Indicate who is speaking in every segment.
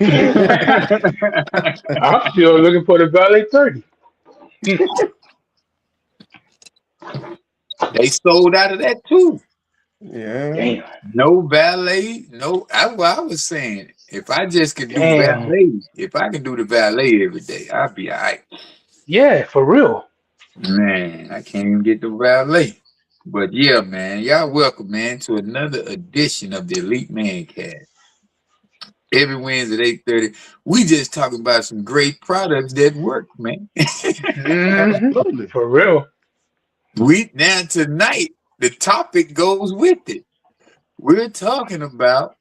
Speaker 1: I'm still looking for the valet 30.
Speaker 2: They sold out of that too.
Speaker 3: Yeah.
Speaker 1: Damn,
Speaker 2: No valet, no. I was saying, if I just could do
Speaker 1: damn.
Speaker 2: valet, if I can do the valet every day, I'd be all right.
Speaker 1: Yeah, for real.
Speaker 2: Man, I can't even get the valet. But yeah, man, y'all welcome, man, to another edition of the Elite Mancast. Every Wednesday at 8:30. We just talking about some great products that work, man.
Speaker 3: Absolutely.
Speaker 1: For real.
Speaker 2: We now tonight, the topic goes with it. We're talking about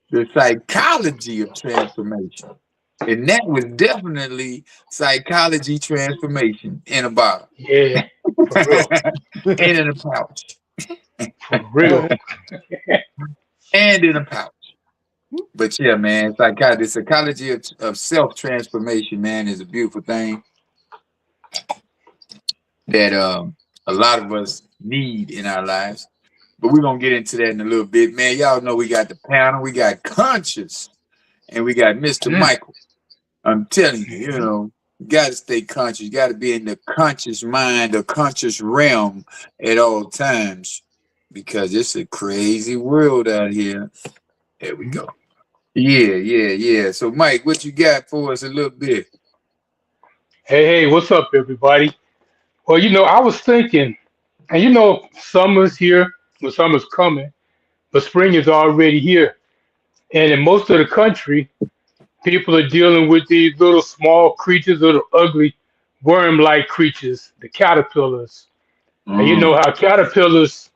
Speaker 2: the psychology of transformation. And that was definitely psychology transformation in a bottle
Speaker 1: Yeah, for real.
Speaker 2: and in a pouch
Speaker 1: For real.
Speaker 2: and in a pouch. But yeah, man, the psychology of self transformation, man, is a beautiful thing that a lot of us need in our lives. But we're gonna get into that in a little bit, man. Y'all know we got the panel, we got conscious, and we got Mr.
Speaker 1: Mm.
Speaker 2: Michael. I'm telling you, you got to stay conscious. You got to be in the conscious mind or conscious realm at all times because it's a crazy world out here. There we go. Yeah, yeah, yeah. So, Mike, what you got for us a little bit?
Speaker 1: Hey, hey, what's up, everybody? Well, I was thinking, and summer's here, well, summer's coming, but spring is already here. And in most of the country, people are dealing with these little small creatures, little ugly worm-like creatures, the caterpillars. And you know
Speaker 2: Mm,
Speaker 1: how caterpillars,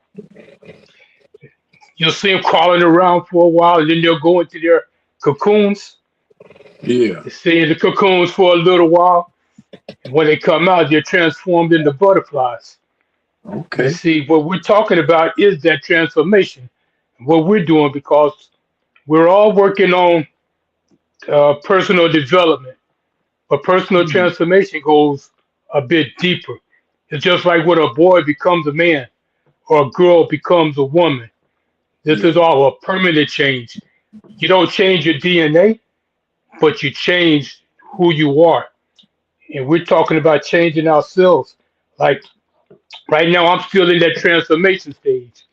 Speaker 1: you'll see them crawling around for a while, and then they'll go into their cocoons.
Speaker 2: yeah.
Speaker 1: They stay in the cocoons for a little while, and when they come out, they're transformed into butterflies. And
Speaker 2: Okay.
Speaker 1: see, what we're talking about is that transformation, what we're doing, because we're all working on personal development, but personal
Speaker 2: Mm,
Speaker 1: transformation goes a bit deeper. It's just like when a boy becomes a man or a girl becomes a woman. This
Speaker 2: yeah.
Speaker 1: is all a permanent change. You don't change your DNA, but you change who you are. And we're talking about changing ourselves. Like right now, I'm still in that transformation stage,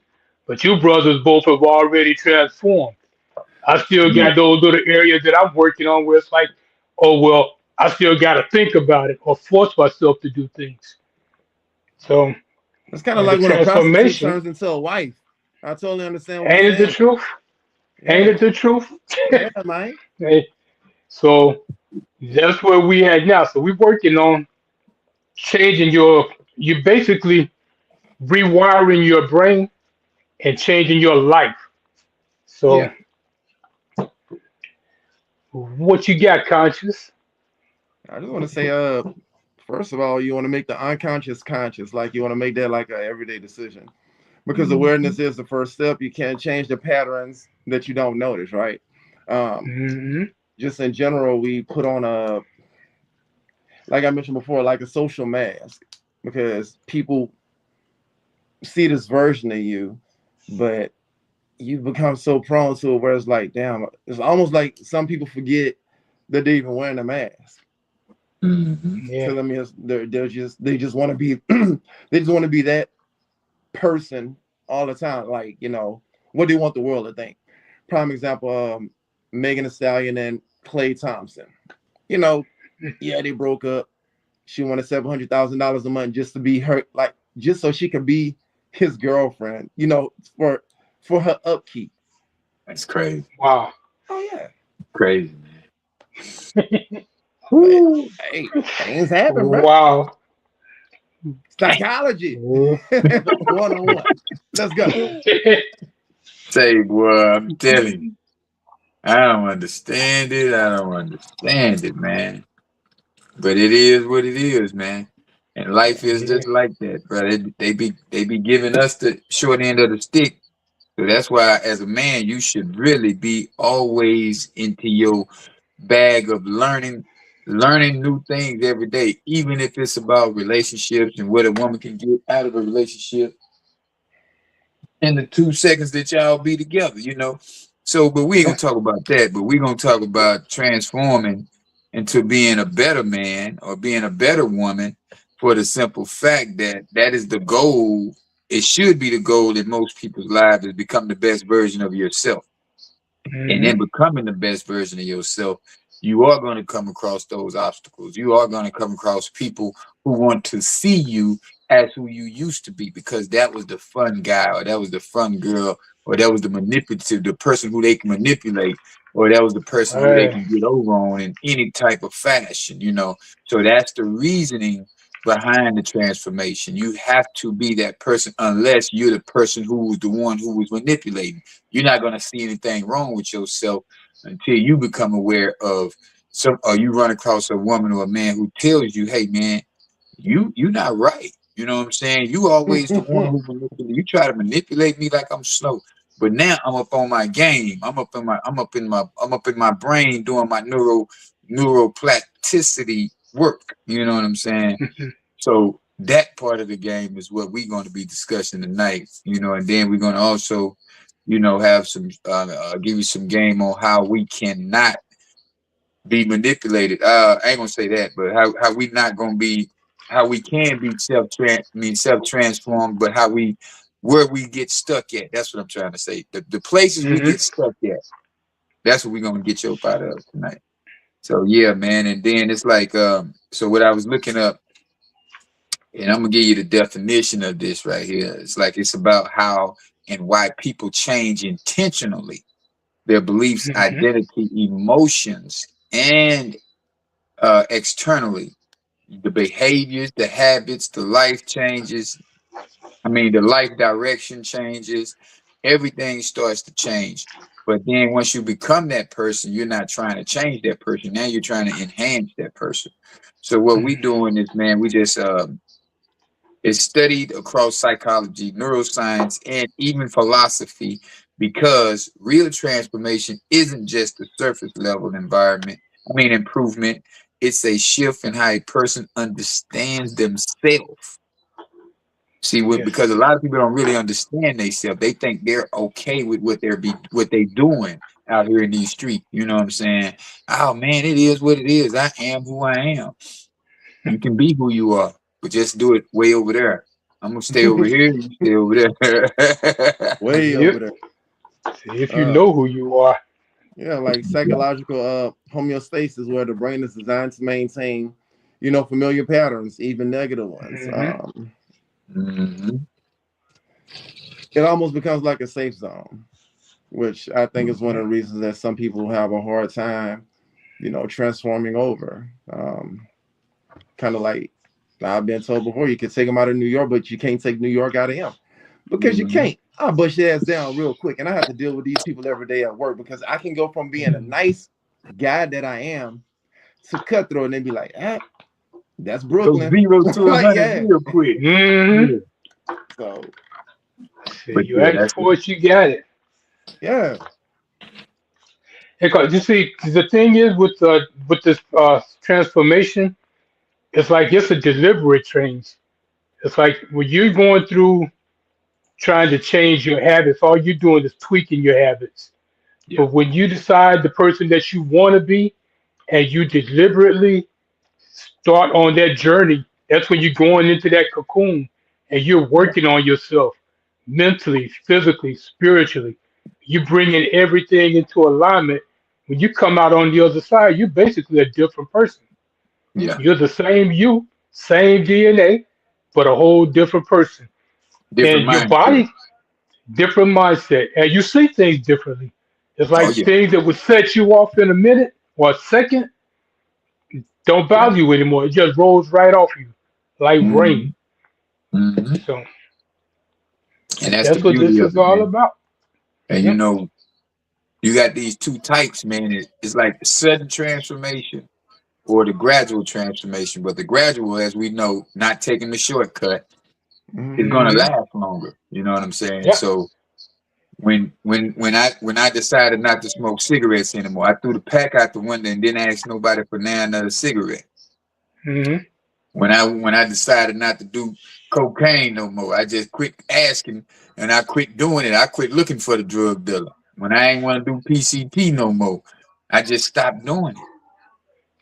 Speaker 1: but you brothers both have already transformed. I still
Speaker 2: Yeah.
Speaker 1: got those little areas that I'm working on where it's like, oh, well, I still got to think about it or force myself to do things. So,
Speaker 3: It's kind of
Speaker 1: and the
Speaker 3: like when a prostitute
Speaker 1: transformation,
Speaker 3: turns into a wife. I totally understand what you're
Speaker 1: ain't it the
Speaker 3: saying.
Speaker 1: truth? Ain't
Speaker 3: Yeah.
Speaker 1: it the truth?
Speaker 3: Yeah, man.
Speaker 1: Hey, so that's where we at now. So we're working on changing you basically rewiring your brain and changing your life. So
Speaker 3: Yeah.
Speaker 1: what you got, conscious?
Speaker 3: I just want to say, first of all, you want to make the unconscious conscious. Like you want to make that like a everyday decision. Because
Speaker 2: Mhm.
Speaker 3: awareness is the first step. You can't change the patterns that you don't notice, right? Um,
Speaker 1: Hmm.
Speaker 3: just in general, we put on like I mentioned before, like a social mask because people see this version of you, but you become so prone to it where it's like, damn, it's almost like some people forget that they're even wearing a mask.
Speaker 2: Mhm.
Speaker 1: Yeah.
Speaker 3: Because I mean, they just want to be they just want to be that person all the time. Like what do you want the world to think? Prime example, Megan Thee Stallion and Clay Thompson. You know, yeah, they broke up. She wanted $700,000 a month just to be her, like just so she could be his girlfriend. For her upkeep.
Speaker 2: That's crazy.
Speaker 1: Wow.
Speaker 3: Oh yeah,
Speaker 2: Crazy, man.
Speaker 3: but
Speaker 2: Woo.
Speaker 3: hey, things happen, bro.
Speaker 1: Wow.
Speaker 3: Psychology, one on one. Let's go.
Speaker 2: Say, boy, I'm telling you. I don't understand it. I don't understand it, man. But it is what it is, man. And life is
Speaker 1: Yeah.
Speaker 2: just like that, bro. They be giving us the short end of the stick. So that's why, as a man, you should really be always into your bag of learning new things every day, even if it's about relationships and what a woman can get out of a relationship in the 2 seconds that y'all be together. So, but we ain't gonna talk about that. But we're gonna talk about transforming into being a better man or being a better woman, for the simple fact that that is the goal. It should be the goal in most people's lives, is become the best version of yourself. And
Speaker 1: Mm-hmm.
Speaker 2: in becoming the best version of yourself, you are going to come across those obstacles. You are going to come across people who want to see you as who you used to be, because that was the fun guy, or that was the fun girl, or that was the manipulative, the person who they can manipulate, or that was the person who they
Speaker 1: Right.
Speaker 2: can get over on in any type of fashion, So that's the reasoning behind the transformation. You have to be that person, unless you're the person who was the one who was manipulating. You're not going to see anything wrong with yourself until you become aware of or you run across a woman or a man who tells you, hey man, you're not right. You know what I'm saying? You always the one who manipulate. You try to manipulate me like I'm slow. But now I'm up on my game. I'm up in my brain doing my neuroplasticity work. You know what I'm saying? So that part of the game is what we're going to be discussing tonight, and then we're going to also, have some, give you some game on how we cannot be manipulated. I ain't gonna say that, but how we not gonna be, how we can be self transformed, but where we get stuck at. That's what I'm trying to say. The places we
Speaker 1: Mm-hmm.
Speaker 2: get stuck at. That's what we're gonna get you up out of tonight. So yeah, man. And then it's like, so what I was looking up. And I'm gonna give you the definition of this right here. It's like it's about how and why people change intentionally their beliefs,
Speaker 1: Mm-hmm.
Speaker 2: identity, emotions, and externally. The behaviors, the habits, the life changes. The life direction changes. Everything starts to change. But then once you become that person, you're not trying to change that person. Now you're trying to enhance that person. So what we doing is, man, we just is studied across psychology, neuroscience, and even philosophy, because real transformation isn't just a surface level improvement. It's a shift in how a person understands themselves. See, because
Speaker 1: Yes.
Speaker 2: a lot of people don't really understand themselves. They think they're okay with what they doing out here in these streets. You know what I'm saying? Oh man, it is what it is. I am who I am. You can be who you are, but just do it way over there. I'm gonna stay over here. You stay over there.
Speaker 3: Way over
Speaker 1: Yep.
Speaker 3: there.
Speaker 1: If you
Speaker 3: Uh,
Speaker 1: know who you are.
Speaker 3: yeah, like psychological homeostasis, where the brain is designed to maintain, familiar patterns, even negative ones.
Speaker 1: Mm-hmm.
Speaker 2: Mhm.
Speaker 3: It almost becomes like a safe zone, which I think is one of the reasons that some people have a hard time, transforming over. Kind of like I've been told before, you can take them out of New York, but you can't take New York out of him, because you
Speaker 2: Mhm.
Speaker 3: can't. I'll bust your ass down real quick, and I have to deal with these people every day at work, because I can go from being a nice guy that I am to cutthroat, and they be like, that's
Speaker 2: Go
Speaker 3: Brooklyn.
Speaker 2: 0 to
Speaker 3: Like,
Speaker 2: 100
Speaker 3: yeah.
Speaker 2: real quick.
Speaker 1: Mm-hmm.
Speaker 2: Yeah.
Speaker 3: So,
Speaker 1: So
Speaker 2: But
Speaker 1: you
Speaker 2: yeah,
Speaker 1: ask
Speaker 2: that's
Speaker 1: for it, you got it.
Speaker 3: yeah.
Speaker 1: Because you see, the thing is with this transformation, it's like it's a deliberate change. It's like when you're going through trying to change your habits, all you're doing is tweaking your habits.
Speaker 2: yeah,
Speaker 1: But when you decide the person that you want to be, and you deliberately start on that journey, that's when you're going into that cocoon and you're
Speaker 2: yeah,
Speaker 1: working on yourself mentally, physically, spiritually. You bring in everything into alignment. When you come out on the other side, you're basically a different person.
Speaker 2: yeah.
Speaker 1: You're the same you, same DNA, but a whole different person.
Speaker 2: Different
Speaker 1: And your
Speaker 2: mindset.
Speaker 1: body, different mindset, and you see things differently. It's
Speaker 2: Oh
Speaker 1: like
Speaker 2: yeah,
Speaker 1: things that would set you off in a minute or a second don't
Speaker 2: yeah.
Speaker 1: bother you anymore. It just rolls right off you like rain.
Speaker 2: Hmm. Hmm.
Speaker 1: So
Speaker 2: And that's the
Speaker 1: that's what
Speaker 2: beauty
Speaker 1: this
Speaker 2: of
Speaker 1: is
Speaker 2: it,
Speaker 1: all
Speaker 2: man.
Speaker 1: about.
Speaker 2: And
Speaker 1: Yep.
Speaker 2: you got these two types, man. It's like the sudden transformation or the gradual transformation. But the gradual, as we know, not taking the shortcut, is
Speaker 3: Mhm.
Speaker 2: gonna
Speaker 1: Hmm.
Speaker 2: last longer. You know what I'm saying?
Speaker 1: Yeah.
Speaker 2: So when I decided not to smoke cigarettes anymore, I threw the pack out the window and didn't ask nobody for now another cigarette.
Speaker 1: Hmm.
Speaker 2: When I decided not to do cocaine no more, I just quit asking and I quit doing it. I quit looking for the drug dealer. When I ain't want to do PCP no more, I just stopped doing it.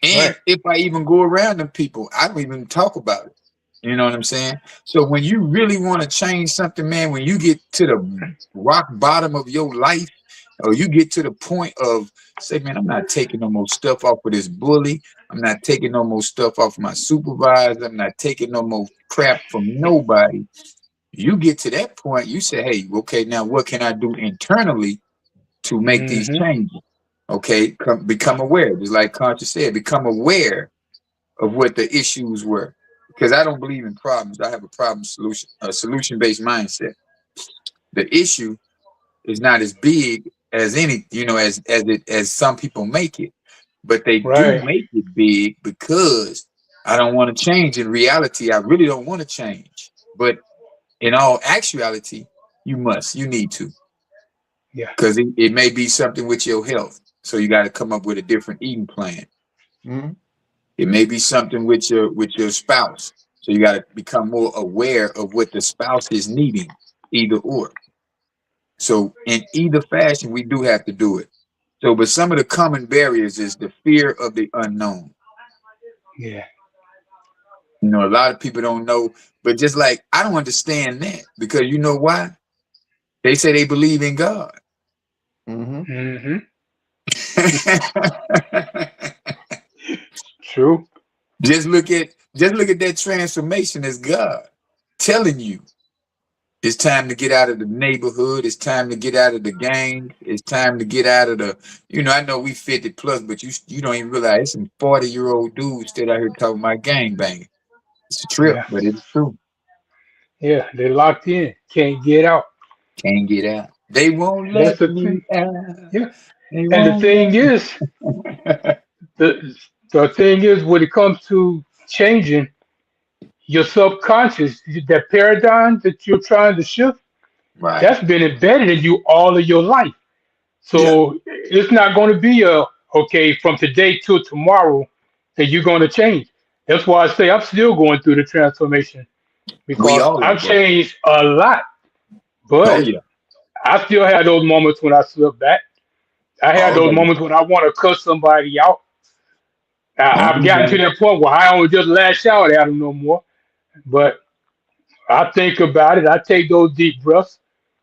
Speaker 1: Right.
Speaker 2: And if I even go around them people, I don't even talk about it. You know what I'm saying? So when you really want to change something, man, when you get to the rock bottom of your life, or you get to the point of say, man, I'm not taking no more stuff off of this bully. I'm not taking no more stuff off my supervisor. I'm not taking no more crap from nobody. You get to that point, you say, hey, okay, now what can I do internally to make these
Speaker 1: Mm-hmm.
Speaker 2: changes? Okay, become aware. Just like Conscious said, become aware of what the issues were. Because I don't believe in problems. I have a solution-based mindset. The issue is not as big as as some people make it. But they do
Speaker 1: Right.
Speaker 2: make it big because I don't want to change. In reality, I really don't want to change. But in all actuality, you need to.
Speaker 1: Yeah.
Speaker 2: Because it may be something with your health. So you got to come up with a different eating plan.
Speaker 3: Mhm.
Speaker 2: It may be something with your spouse. So you got to become more aware of what the spouse is needing, either or. So in either fashion, we do have to do it. So, but some of the common barriers is the fear of the unknown.
Speaker 1: Yeah.
Speaker 2: You know, a lot of people don't know, but just like I don't understand that because you know why? They say they believe in God.
Speaker 3: Mhm.
Speaker 1: Mm-hmm. True.
Speaker 2: just look at that transformation as God telling you it's time to get out of the neighborhood, it's time to get out of the gang, it's time to get out of the I know we 50 plus, but you don't even realize it's some 40-year-old dudes still out here talking about gang banging. It's a trip,
Speaker 1: Yeah.
Speaker 2: but it's true.
Speaker 1: Yeah. They're locked in. Can't get out.
Speaker 2: Can't get out. They won't
Speaker 1: That's
Speaker 2: let
Speaker 1: the thing.
Speaker 2: me out.
Speaker 1: Yeah.
Speaker 2: They
Speaker 1: And the
Speaker 2: won't
Speaker 1: thing is,
Speaker 2: let
Speaker 1: the the thing is, when it comes to changing your subconscious, that paradigm that you're trying to shift,
Speaker 2: Right.
Speaker 1: that's been embedded in you all of your life.
Speaker 2: Yeah.
Speaker 1: So it's not going to be a okay from today till tomorrow that you're going to change. That's why I say I'm still going through the transformation
Speaker 2: We
Speaker 1: because
Speaker 2: all are,
Speaker 1: I've
Speaker 2: bro.
Speaker 1: changed a lot,
Speaker 2: Oh
Speaker 1: but
Speaker 2: yeah.
Speaker 1: I still have those moments when I slip back. I have
Speaker 2: All
Speaker 1: those
Speaker 2: of it.
Speaker 1: moments when I want to cut somebody out.
Speaker 2: Don't
Speaker 1: I've
Speaker 2: do
Speaker 1: gotten to
Speaker 2: that.
Speaker 1: that point where I don't just lash out at them no more. But I think about it. I take those deep breaths,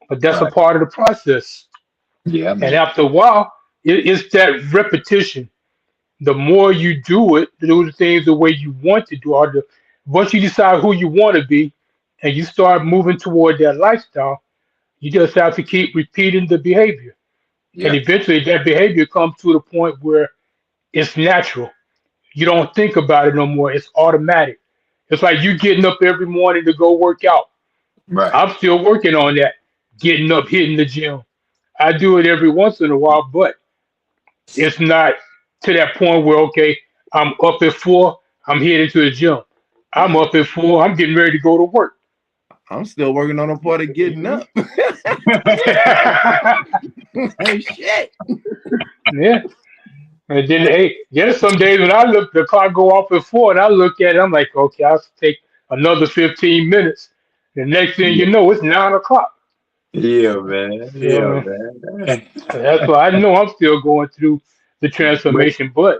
Speaker 1: but that's a
Speaker 2: Right.
Speaker 1: part of the process.
Speaker 2: Yeah,
Speaker 1: And
Speaker 2: man.
Speaker 1: after a while, it's that repetition. The more you do it, do the things the way you want to do, once you decide who you want to be, and you start moving toward that lifestyle, you just have to keep repeating the behavior, and
Speaker 2: Yeah.
Speaker 1: eventually that behavior comes to the point where it's natural. You don't think about it no more. It's automatic. It's like you getting up every morning to go work out.
Speaker 2: Right.
Speaker 1: I'm still working on that, getting up, hitting the gym. I do it every once in a while, but it's not to that point where okay, I'm up at 4, I'm heading to the gym. I'm up at 4, I'm getting ready to go to work.
Speaker 3: I'm still working on the part of getting up. Hey, shit.
Speaker 1: Yeah. And then hey, there's some days when I look the clock go off at 4 and I look at it, I'm like, okay, I'll take another 15 minutes. The next thing you
Speaker 2: Yeah.
Speaker 1: know, it's 9 o'clock.
Speaker 2: Yeah, man. Yeah,
Speaker 1: So
Speaker 2: man.
Speaker 1: that's why I know I'm still going through the
Speaker 2: But
Speaker 1: transformation, but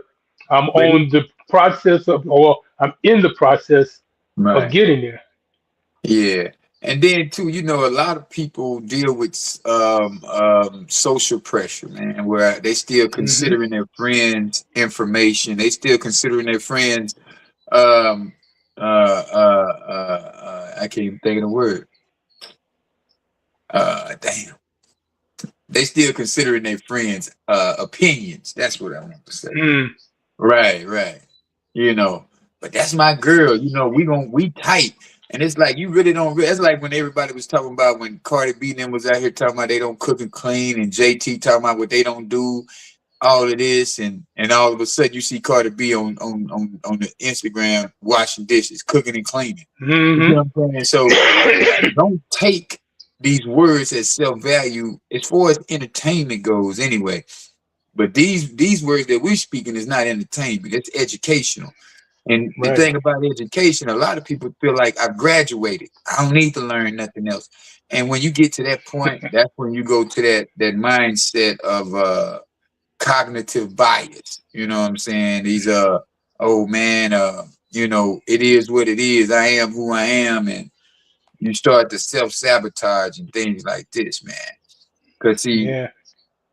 Speaker 1: I'm
Speaker 2: but
Speaker 1: on the process of, or I'm in the process of
Speaker 2: right.
Speaker 1: getting there.
Speaker 2: Yeah. And then too, a lot of people deal with social pressure, man, where they still
Speaker 1: Hmm.
Speaker 2: considering their friends' information. They still considering their friends um I can't even think of the word. Damn. They still considering their friends' opinions. That's what I want to say.
Speaker 1: Mm.
Speaker 2: Right, right. You know, but that's my girl. We tight. And it's like you really don't. It's like when everybody was talking about when Cardi B and them was out here talking about they don't cook and clean, and JT talking about what they don't do, all of this, and all of a sudden you see Cardi B on the Instagram washing dishes, cooking and cleaning. You
Speaker 1: Hmm.
Speaker 2: know what I'm saying? So don't take these words as self value as far as entertainment goes, anyway. But these words that we're speaking is not entertainment; it's educational. And the
Speaker 1: Right.
Speaker 2: thing about education, a lot of people feel like I've graduated. I don't need to learn nothing else. And when you get to that point, that's when you go to that mindset of cognitive bias. You know what I'm saying? These oh man, it is what it is. I am who I am, and you start to self-sabotage and things like this, man. Because see,
Speaker 1: Yeah.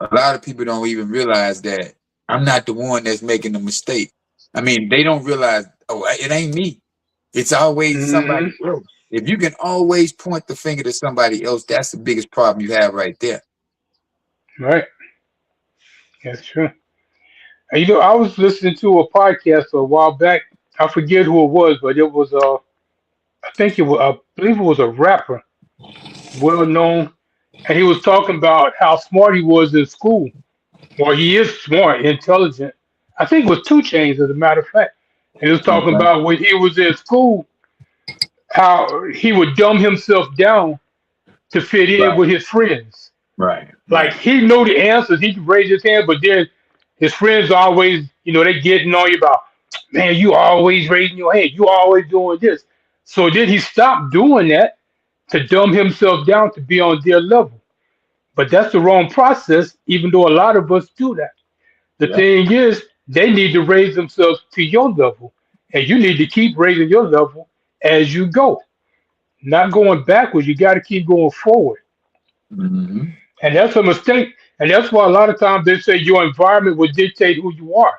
Speaker 2: a lot of people don't even realize that I'm not the one that's making the mistake. I mean, they don't realize, oh, it ain't me. It's always somebody
Speaker 1: Hmm.
Speaker 2: else. If you can always point the finger to somebody else, that's the biggest problem you have right there.
Speaker 1: Right. That's true. And I was listening to a podcast a while back. I forget who it was, but it was I think it was I believe it was a rapper, well known, and he was talking about how smart he was in school. Well, he is smart, intelligent. I think it was Two Chains, as a matter of fact. And he was talking
Speaker 2: Okay.
Speaker 1: about when he was in school, how he would dumb himself down to fit in
Speaker 2: Right,
Speaker 1: with his friends.
Speaker 2: right,
Speaker 1: Like
Speaker 2: right.
Speaker 1: he knew the answers, he could raise his hand, but then his friends always, they getting on you about, man, you always raising your hand, you always doing this. So then he stopped doing that to dumb himself down to be on their level. But that's the wrong process, even though a lot of us do that. The
Speaker 2: Yeah.
Speaker 1: thing is, they need to raise themselves to your level, and you need to keep raising your level as you go, not going backwards. You got to keep going forward,
Speaker 2: Hmm.
Speaker 1: and that's a mistake. And that's why a lot of times they say your environment will dictate who you are,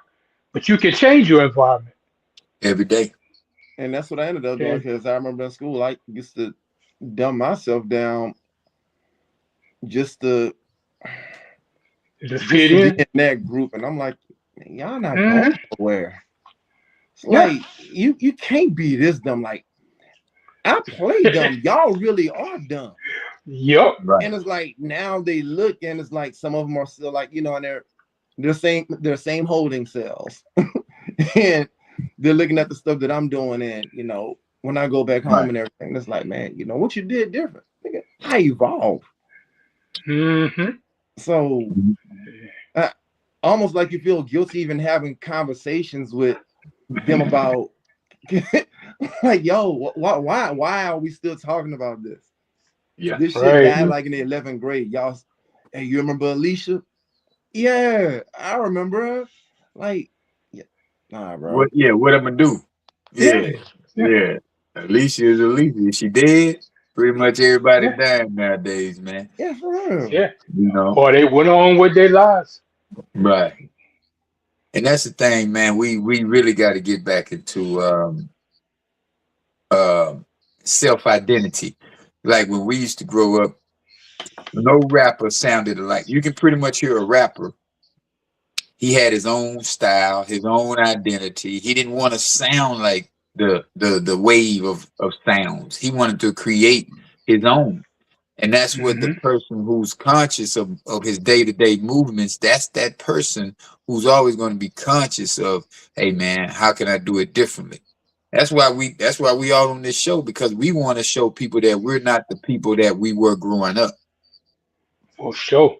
Speaker 1: but you can change your environment.
Speaker 2: Every day.
Speaker 3: And that's what I ended up doing
Speaker 1: Okay,
Speaker 3: because I remember in school I used to dumb myself down just to
Speaker 1: just
Speaker 3: just
Speaker 1: fit
Speaker 3: to be
Speaker 1: in.
Speaker 3: in that group, and I'm like, "Man, y'all not going
Speaker 1: Hmm.
Speaker 3: nowhere. It's
Speaker 1: Yeah.
Speaker 3: like you can't be this dumb. Like I play dumb. Y'all really are dumb.
Speaker 1: Yep.
Speaker 2: Right.
Speaker 3: And it's like now they look and it's like some of them are still like, in their same holding cells. And they're looking at the stuff that I'm doing, and when I go back home
Speaker 2: Right.
Speaker 3: and everything, it's like, man, what you did different. Nigga, I evolved.
Speaker 1: Hmm.
Speaker 3: So
Speaker 2: Mhm.
Speaker 3: uh, almost like you feel guilty even having conversations with them about like, yo, why are we still talking about this?
Speaker 2: Yeah.
Speaker 3: This shit
Speaker 1: Right.
Speaker 3: died like in the 11th grade. Y'all, hey, you remember Alicia? Yeah, I remember her. Like, yeah, nah,
Speaker 2: What?
Speaker 3: bro.
Speaker 2: Yeah. What I'm gonna do?
Speaker 1: Yeah.
Speaker 2: Yeah.
Speaker 1: Yeah.
Speaker 2: Yeah. Alicia is Alicia. Is she dead? Pretty much everybody
Speaker 1: Yeah.
Speaker 2: dying nowadays, man.
Speaker 3: Yeah, for real.
Speaker 1: Yeah.
Speaker 2: You know.
Speaker 1: Or they went on with their lives.
Speaker 2: Right. And that's the thing, man. We really got to get back into um self identity. Like when we used to grow up, no rapper sounded alike. You can pretty much hear a rapper. He had his own style, his own identity. He didn't want to sound like the wave of sounds. He wanted to create his own. And that's what the
Speaker 1: Hmm.
Speaker 2: person who's conscious of his day-to-day movements, that's that person who's always going to be conscious of, hey man, how can I do it differently? That's why we all on this show, because we want to show people that we're not the people that we were growing up.
Speaker 1: For sure.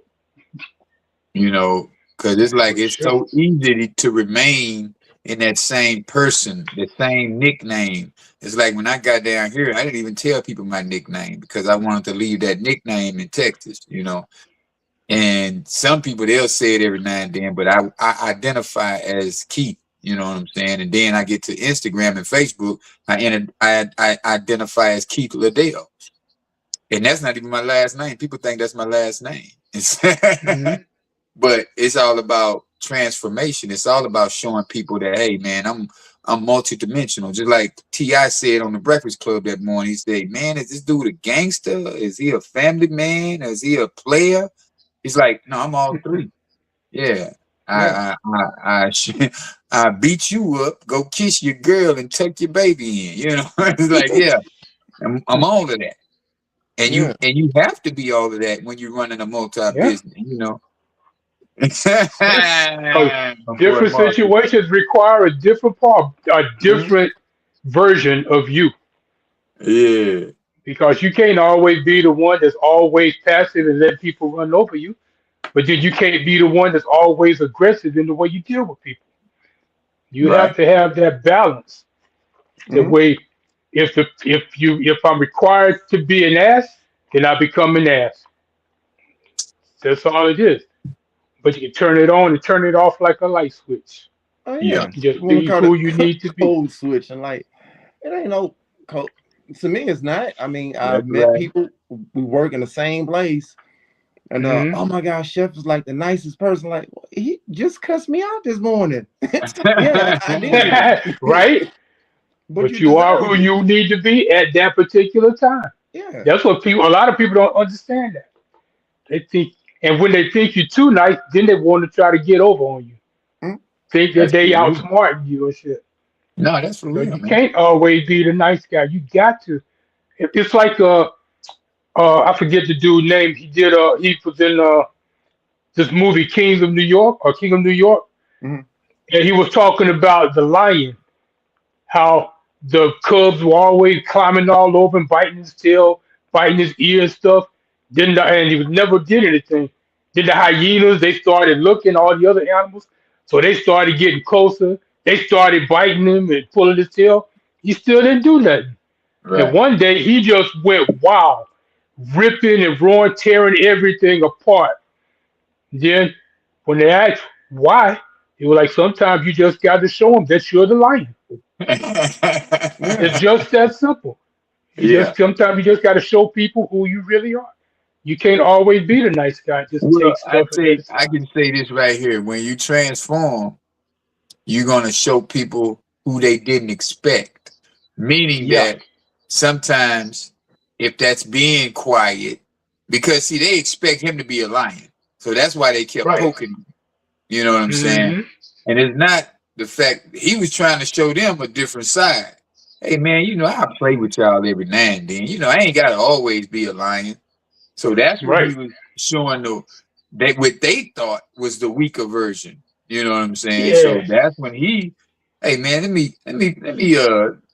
Speaker 2: You know, because it's like
Speaker 1: For
Speaker 2: it's
Speaker 1: sure.
Speaker 2: so easy to remain in that same person, the same nickname. It's like when I got down here, I didn't even tell people my nickname because I wanted to leave that nickname in Texas, you know. And some people they'll say it every now and then, but I identify as Keith, you know what I'm saying? And then I get to Instagram and Facebook, I identify as Keith Liddell. And that's not even my last name. People think that's my last name.
Speaker 1: Hmm.
Speaker 2: But it's all about transformation. It's all about showing people that, hey man, I'm multidimensional. Just like T.I. said on the Breakfast Club that morning. He said, man, is this dude a gangster? Is he a family man? Is he a player? He's like, no, I'm all three. Yeah.
Speaker 1: Yeah.
Speaker 2: I beat you up, go kiss your girl and tuck your baby in. You know, it's like, yeah, I'm all of that. And you
Speaker 3: Yeah.
Speaker 2: and you have to be all of that when you're running a
Speaker 1: Yeah.
Speaker 2: multi-business, you know.
Speaker 1: Yeah. Because
Speaker 2: My boy
Speaker 1: different
Speaker 2: Marcus.
Speaker 1: situations require a different part, a
Speaker 3: Mhm.
Speaker 1: different version of you.
Speaker 2: Yeah,
Speaker 1: Because you can't always be the one that's always passive and let people run over you. But then you can't be the one that's always aggressive in the way you deal with people. You
Speaker 2: Right.
Speaker 1: have to have that balance. The
Speaker 3: Mhm.
Speaker 1: way if I'm required to be an ass, then I become an ass. That's all it is. But you can turn it on and turn it off like a light switch.
Speaker 3: Oh
Speaker 2: Yeah.
Speaker 3: yeah,
Speaker 1: Just
Speaker 3: when we
Speaker 1: be
Speaker 3: call
Speaker 1: who
Speaker 3: it
Speaker 1: you need to be.
Speaker 3: code switch, and like it ain't no code. To me, it's not. I mean, I've
Speaker 2: That's
Speaker 3: met
Speaker 2: right.
Speaker 3: people. We work in the same place, and
Speaker 1: Hmm.
Speaker 3: oh my gosh, chef is like the nicest person. Like he just cussed me out this morning. Yeah, I did.
Speaker 1: Right?
Speaker 3: But
Speaker 1: But
Speaker 3: you
Speaker 1: you are who
Speaker 3: deserved it.
Speaker 1: you need to be at that particular time.
Speaker 3: Yeah.
Speaker 1: That's what people. A lot of people don't understand that. They think, and when they think you're too nice, then they want to try to get over on you.
Speaker 3: Mm.
Speaker 1: Think that
Speaker 2: That's
Speaker 1: they
Speaker 2: for real.
Speaker 1: outsmarting you and shit.
Speaker 2: No, that's for
Speaker 1: So
Speaker 2: real,
Speaker 1: you
Speaker 2: man.
Speaker 1: can't always be the nice guy. You got to. It's like I forget the dude's name. He was in this movie Kings of New York or King of New York,
Speaker 3: Mhm.
Speaker 1: and he was talking about the lion, how the cubs were always climbing all over him, biting his tail, biting his ear and stuff. And he was never did anything. Then the hyenas, they started looking, all the other animals, so they started getting closer. They started biting him and pulling his tail. He still didn't do nothing. And
Speaker 2: Right.
Speaker 1: one day he just went wild, ripping and roaring, tearing everything apart. Then when they asked why, he was like, sometimes you just got to show them that you're the lion. It's
Speaker 3: Yeah.
Speaker 1: just that simple. You
Speaker 2: Yeah.
Speaker 1: just sometimes you just got to show people who you really are. You can't always be the nice guy. Just
Speaker 2: Well,
Speaker 1: take
Speaker 2: I
Speaker 1: stuff and let
Speaker 2: say
Speaker 1: it
Speaker 2: I
Speaker 1: slide.
Speaker 2: can say this right here. When you transform, you're gonna show people who they didn't expect. Meaning
Speaker 1: Yeah,
Speaker 2: that sometimes if that's being quiet, because see, they expect him to be a lion. So that's why they kept
Speaker 1: right.
Speaker 2: poking him. You know what I'm saying?
Speaker 1: Hmm.
Speaker 2: And it's not the fact he was trying to show them a different side. Hey man, I play with y'all every now and then. I ain't gotta always be a lion. So that's what he
Speaker 1: Right.
Speaker 2: was showing they what they thought was the weaker version. You know what I'm saying? So
Speaker 1: Yeah.
Speaker 2: that's when hey man, let me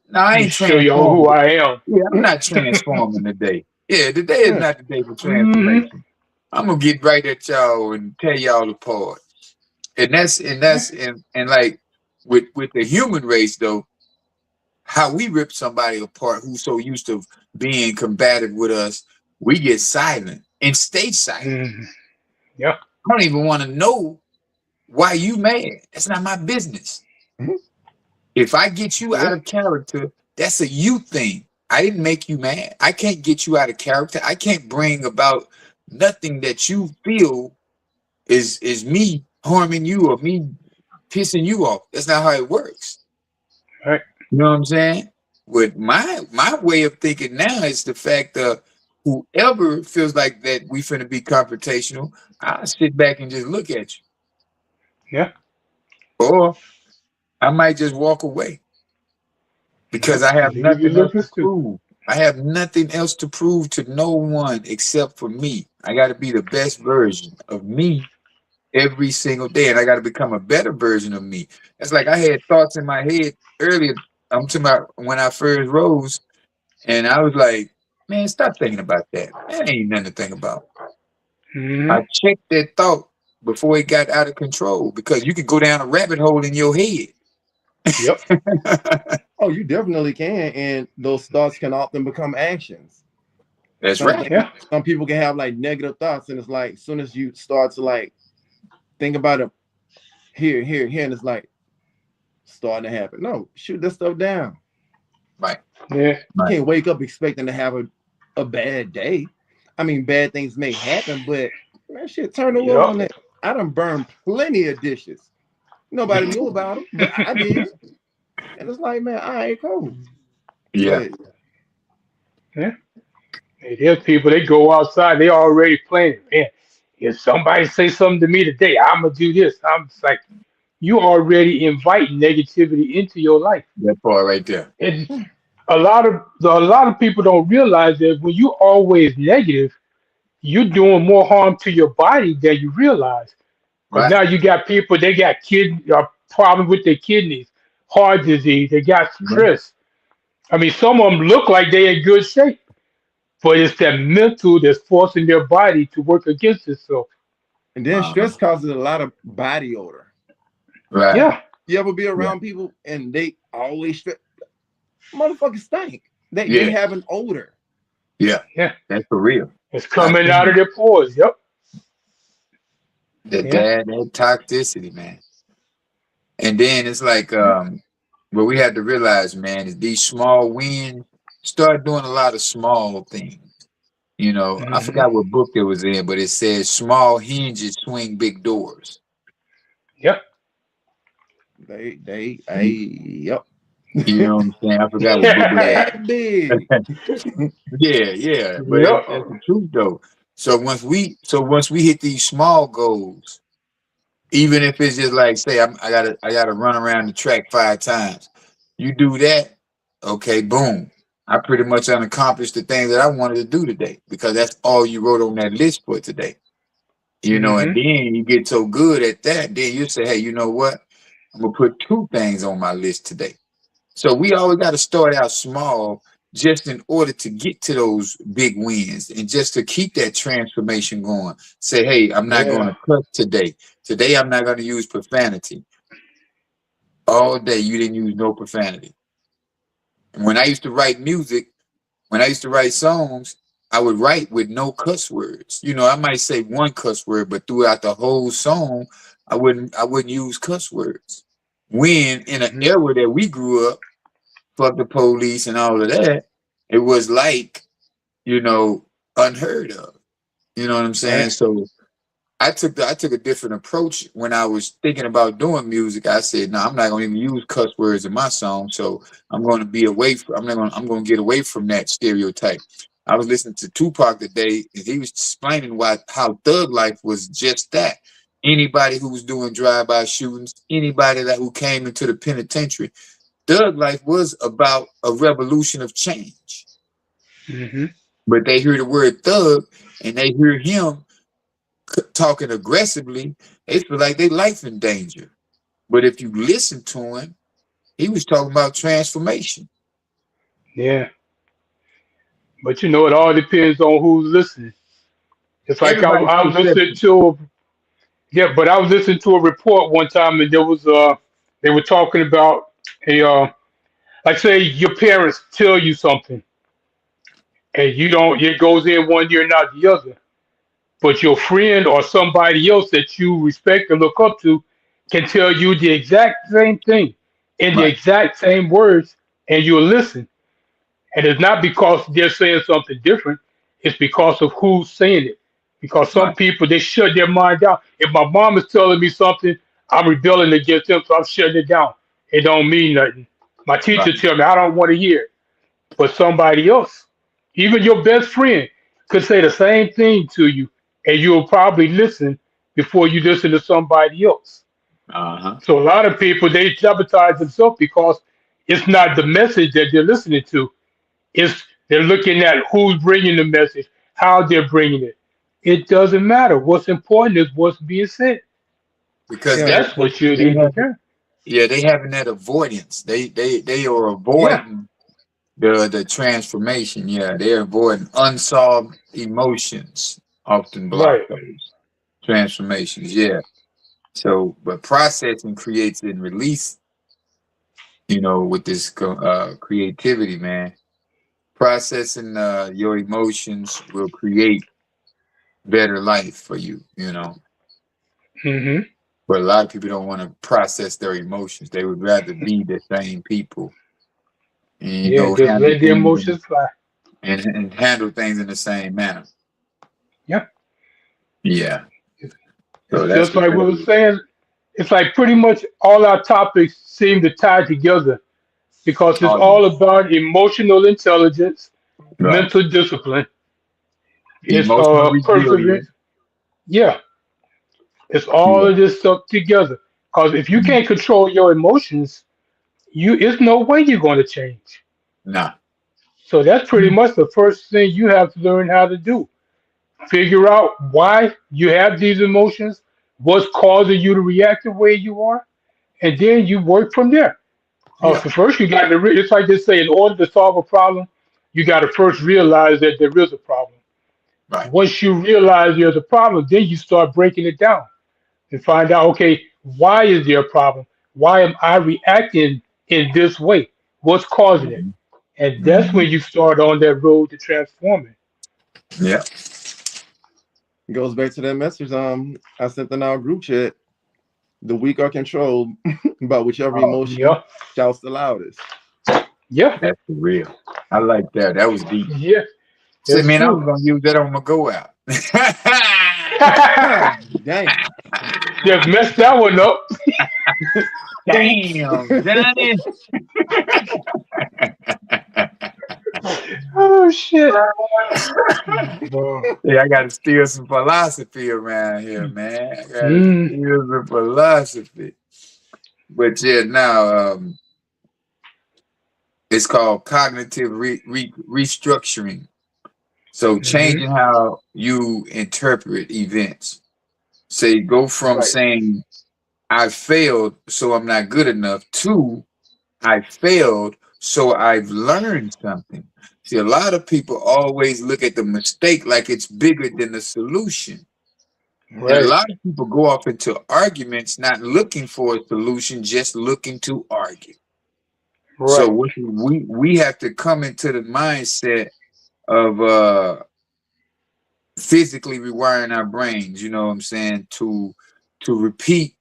Speaker 2: no, I
Speaker 1: Let me
Speaker 2: ain't
Speaker 1: show y'all who
Speaker 2: transforming.
Speaker 1: I am.
Speaker 2: Yeah, I'm not transforming today. Yeah, today is
Speaker 3: Yeah.
Speaker 2: not the day for
Speaker 1: Hmm.
Speaker 2: transformation. I'm gonna get right at y'all and tear y'all apart. And like with the human race though, how we rip somebody apart who's so used to being combative with us, we get silent and stay silent.
Speaker 1: Hmm. Yeah.
Speaker 2: I don't even want to know why you mad. That's not my business.
Speaker 3: Mhm.
Speaker 2: If I get you out
Speaker 1: Yeah.
Speaker 2: of character, that's a you thing. I didn't make you mad. I can't get you out of character. I can't bring about nothing that you feel is me harming you or me pissing you off. That's not how it works.
Speaker 1: Right.
Speaker 2: You know what I'm saying? With my way of thinking now is the fact that whoever feels like that we finna be confrontational, I'll sit back and just look at you.
Speaker 1: Yeah.
Speaker 2: Or I might just walk away
Speaker 1: Yeah.
Speaker 2: because I have
Speaker 1: Just leave your
Speaker 2: nothing else to
Speaker 1: lips too.
Speaker 2: prove. I have nothing else to prove to no one except for me. I got to be the best version of me every single day, and I got to become a better version of me. It's like I had thoughts in my head earlier. I'm talking about when I first rose, and I was like, "Man, stop thinking about that. That ain't nothing to think about." I
Speaker 1: Hmm.
Speaker 2: checked that thought before it got out of control because you could go down a rabbit hole in your head.
Speaker 1: Yep.
Speaker 3: Oh, you definitely can, and those thoughts can often become actions.
Speaker 2: That's
Speaker 3: Some
Speaker 2: right.
Speaker 3: things,
Speaker 1: Yeah.
Speaker 3: some people can have like negative thoughts, and it's like as soon as you start to like think about it, here, and it's like starting to happen. No, shoot that stuff down.
Speaker 2: Right.
Speaker 1: Yeah.
Speaker 2: Right.
Speaker 3: Can't wake up expecting to have a bad day. I mean, bad things may happen, but man, shit, turn the oil
Speaker 1: Yep.
Speaker 3: on that. I done burned plenty of dishes. Nobody knew about them, but I did. And it's like, man, I ain't cool.
Speaker 2: Yeah.
Speaker 3: But
Speaker 1: Yeah. Hey, there's people, they go outside, they already planning. Man, if somebody say something to me today, I'm gonna do this. I'm just like, you already invite negativity into your life.
Speaker 2: That part right there.
Speaker 1: And a lot of people don't realize that when you always negative, you're doing more harm to your body than you realize. Because
Speaker 2: Right.
Speaker 1: now you got people, they got problems with their kidneys, heart disease, they got
Speaker 2: Right.
Speaker 1: stress. I mean, some of them look like they in good shape, but it's that mental that's forcing their body to work against itself.
Speaker 3: and then
Speaker 2: Uh-huh.
Speaker 3: stress causes a lot of body odor.
Speaker 2: Right.
Speaker 1: Yeah,
Speaker 3: You ever be
Speaker 2: Yeah.
Speaker 3: around people and they always motherfuckers stink. They
Speaker 2: Yeah.
Speaker 3: have an odor.
Speaker 2: Yeah.
Speaker 1: Yeah,
Speaker 2: That's for real.
Speaker 1: it's
Speaker 2: I
Speaker 1: coming out of
Speaker 2: think
Speaker 1: their pores. Yep. Yeah.
Speaker 2: that toxicity, man. And then it's like,
Speaker 1: Yeah.
Speaker 2: what we had to realize, man, is these small wins start doing a lot of small things. You know, I
Speaker 1: Hmm.
Speaker 2: forgot what book it was in, but it says small hinges swing big doors.
Speaker 1: Yep.
Speaker 3: Yep.
Speaker 2: You know what I'm saying? I forgot what book it was.
Speaker 3: That big.
Speaker 2: Yeah, yeah, but
Speaker 1: Yep.
Speaker 2: that's the truth though. So once we hit these small goals, even if it's just like say I gotta run around the track 5 times, you do that, okay, boom. I pretty much unaccomplished the thing that I wanted to do today because that's all you wrote on that list for today. And
Speaker 1: Hmm.
Speaker 2: then you get so good at that, then you say, hey, you know what? I'm gonna put 2 things on my list today. So we always got to start out small just in order to get to those big wins and just to keep that transformation going. Say, hey, I'm not going
Speaker 1: Yeah.
Speaker 2: to cuss today. Today, I'm not going to use profanity. All day, you didn't use no profanity. And when I used to write music, when I used to write songs, I would write with no cuss words. I might say one cuss word, but throughout the whole song, I wouldn't use cuss words. When in an
Speaker 1: Hmm.
Speaker 2: era that we grew up, fuck the police and all of that, it was like, you know, unheard of. You know what I'm saying?
Speaker 3: Right.
Speaker 2: So I took a different approach when I was thinking about doing music. I said, no, I'm not gonna even use cuss words in my song. So I'm gonna be away from I'm gonna get away from that stereotype. I was listening to Tupac today, and he was explaining how thug life was just that. Anybody who was doing drive-by shootings, anybody who came into the penitentiary, Thug Life was about a revolution of change.
Speaker 1: Hmm.
Speaker 2: But they hear the word thug and they hear him talking aggressively, they feel like their life in danger. But if you listen to him, he was talking about transformation.
Speaker 1: Yeah. But it all depends on who's listening. It's like I,
Speaker 2: Everybody's
Speaker 1: I was listening
Speaker 2: perception.
Speaker 1: to, yeah, but I was listening to a report one time, and they were talking about a, like say your parents tell you something, and you don't, it goes in one ear, not the other. But your friend or somebody else that you respect and look up to can tell you the exact same thing in the
Speaker 2: Right,
Speaker 1: exact same words, and you'll listen. And it's not because they're saying something different, it's because of who's saying it. Because some
Speaker 2: right,
Speaker 1: people, they shut their mind down. If my mom is telling me something, I'm rebelling against them, so I'm shutting it down. It don't mean nothing. My
Speaker 2: right.
Speaker 1: teacher tell me I don't want to hear it. But somebody else, even your best friend, could say the same thing to you, and you'll probably listen before you listen to somebody else.
Speaker 2: Uh-huh.
Speaker 1: So a lot of people, they sabotage themselves because it's not the message that they're listening to. It's they're looking at who's bringing the message, how they're bringing it. It doesn't matter. What's important is what's being said.
Speaker 2: Because
Speaker 3: Yeah.
Speaker 1: That's what you
Speaker 2: they
Speaker 1: need to
Speaker 2: have
Speaker 1: hear.
Speaker 2: they having that avoidance. They are
Speaker 1: Yeah,
Speaker 2: avoiding the transformation. Yeah, they're avoiding unsolved emotions often block
Speaker 1: right.
Speaker 2: those transformations. Yeah. So, but processing creates and release, with this creativity, man. Processing your emotions will create better life for you.
Speaker 1: Hmm.
Speaker 2: But a lot of people don't want to process their emotions. They would rather be the same people and,
Speaker 1: Yeah, just
Speaker 2: handle
Speaker 1: let the
Speaker 2: things
Speaker 1: emotions fly.
Speaker 2: and handle things in the same manner.
Speaker 1: Yeah.
Speaker 2: Yeah.
Speaker 1: It's
Speaker 2: So that's
Speaker 1: just
Speaker 2: what
Speaker 1: like
Speaker 2: that
Speaker 1: we were
Speaker 2: is.
Speaker 1: saying. It's like pretty much all our topics seem to tie together because it's
Speaker 2: Oh, yeah.
Speaker 1: all about emotional intelligence,
Speaker 2: Right.
Speaker 1: mental discipline, it's
Speaker 2: Emotional
Speaker 1: perseverance.
Speaker 2: resilience.
Speaker 1: Yeah, it's all
Speaker 2: Yeah.
Speaker 1: of this stuff together. Because if you
Speaker 2: Mhm.
Speaker 1: can't control your emotions, it's no way you're going to change.
Speaker 2: Nah.
Speaker 1: So that's pretty much the first thing you have to learn how to do. Figure out why you have these emotions, what's causing you to react the way you are, and then you work from there.
Speaker 2: Yeah.
Speaker 1: So first you got to. It's like they say, in order to solve a problem, you got to first realize that there is a problem.
Speaker 2: Right.
Speaker 1: Once you realize there's a problem, then you start breaking it down and find out, okay, why is there a problem? why am I reacting in this way? What's causing it?
Speaker 2: Mhm.
Speaker 1: And that's
Speaker 2: Mhm.
Speaker 1: when you start on that road to transforming.
Speaker 2: Yeah.
Speaker 3: It goes back to that message I sent in our group chat. The weak are controlled by whichever
Speaker 2: Oh,
Speaker 3: emotion
Speaker 1: Yeah,
Speaker 3: shouts the loudest.
Speaker 1: yeah,
Speaker 2: that's for real. I like that. That was deep.
Speaker 1: yeah.
Speaker 2: Say,
Speaker 1: That's
Speaker 2: man, I
Speaker 1: true.
Speaker 2: was gonna use that on my go out.
Speaker 3: Dang.
Speaker 1: Just messed that one up.
Speaker 3: Oops.
Speaker 2: Damn, Johnny.
Speaker 1: Oh shit. Wow.
Speaker 2: Yeah, I gotta steal some philosophy around here, man. I gotta
Speaker 1: Mm,
Speaker 2: steal some philosophy. But yeah, now it's called cognitive restructuring. So
Speaker 1: hmm.
Speaker 2: changing how you interpret events. Say go from
Speaker 1: Right.
Speaker 2: saying I failed, so I'm not good enough, to I failed, so I've learned something. See, a lot of people always look at the mistake like it's bigger than the solution. And a
Speaker 1: Right.
Speaker 2: lot of people go off into arguments not looking for a solution, just looking to argue. So
Speaker 1: Right.
Speaker 2: we have to come into the mindset of physically rewiring our brains, you know what I'm saying, to repeat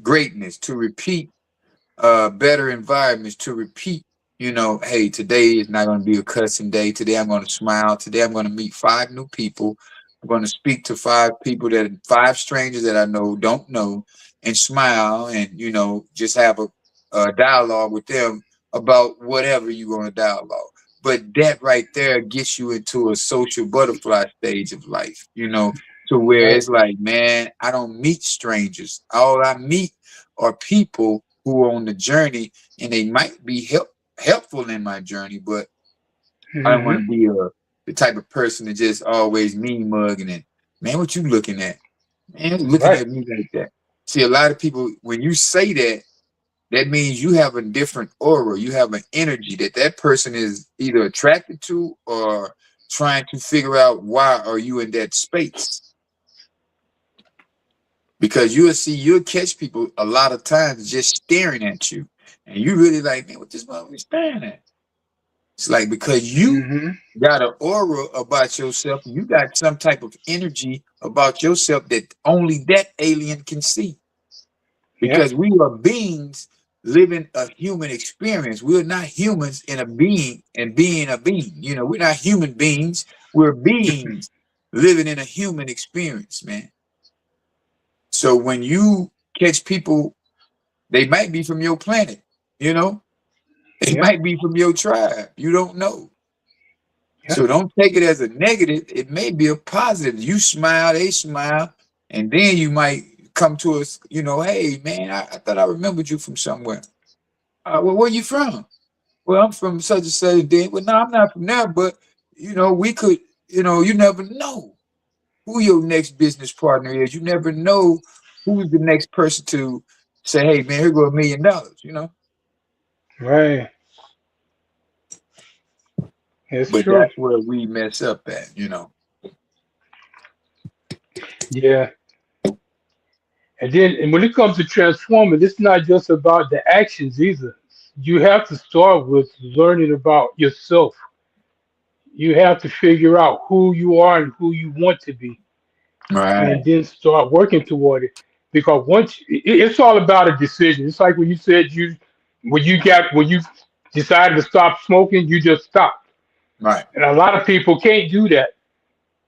Speaker 2: greatness, to repeat better environments, to repeat, hey, today is not going to be a cussing day. Today I'm going to smile. Today I'm going to meet 5 new people. I'm going to speak to 5 people, 5 strangers that I don't know, and smile and, just have a dialogue with them about whatever you're going to dialogue. But that right there gets you into a social butterfly stage of life, to where
Speaker 1: Right.
Speaker 2: it's like, man, I don't meet strangers. All I meet are people who are on the journey, and they might be helpful in my journey, but I don't want
Speaker 1: Hmm.
Speaker 2: to be the type of person that just always mean mugging and, man, what you looking at? Man, looking
Speaker 1: Right.
Speaker 2: at me like that. See, a lot of people, when you say that, that means you have a different aura. You have an energy that person is either attracted to or trying to figure out why are you in that space. Because you'll catch people a lot of times just staring at you. And you really like, man, what this motherfucker staring at? It's like because you
Speaker 1: Hmm.
Speaker 2: got an aura about yourself, you got some type of energy about yourself that only that alien can see.
Speaker 1: Yeah.
Speaker 2: Because we are beings living a human experience. We're not humans in a being and being a being. We're not human beings. We're beings living in a human experience, man. So when you catch people, they might be from your planet, you know, they
Speaker 1: Yeah.
Speaker 2: might be from your tribe. You don't know.
Speaker 1: Yeah.
Speaker 2: So don't take it as a negative. It may be a positive. You smile, they smile, and then you might come to us, hey, man, I thought I remembered you from somewhere. Well, where you from? Well, I'm from such and such. Then, well, no, I'm not from there, but, we could, you never know who your next business partner is. You never know who's the next person to say, hey, man, here go $1 million.
Speaker 1: Right. It's
Speaker 2: But
Speaker 1: true.
Speaker 2: that's where we mess up at.
Speaker 1: Yeah. And when it comes to transforming, it's not just about the actions either. You have to start with learning about yourself. You have to figure out who you are and who you want to be, and
Speaker 2: Right.
Speaker 1: then start working toward it. Because it's all about a decision. It's like when you said when you decided to stop smoking, you just stopped.
Speaker 2: Right.
Speaker 1: And a lot of people can't do that.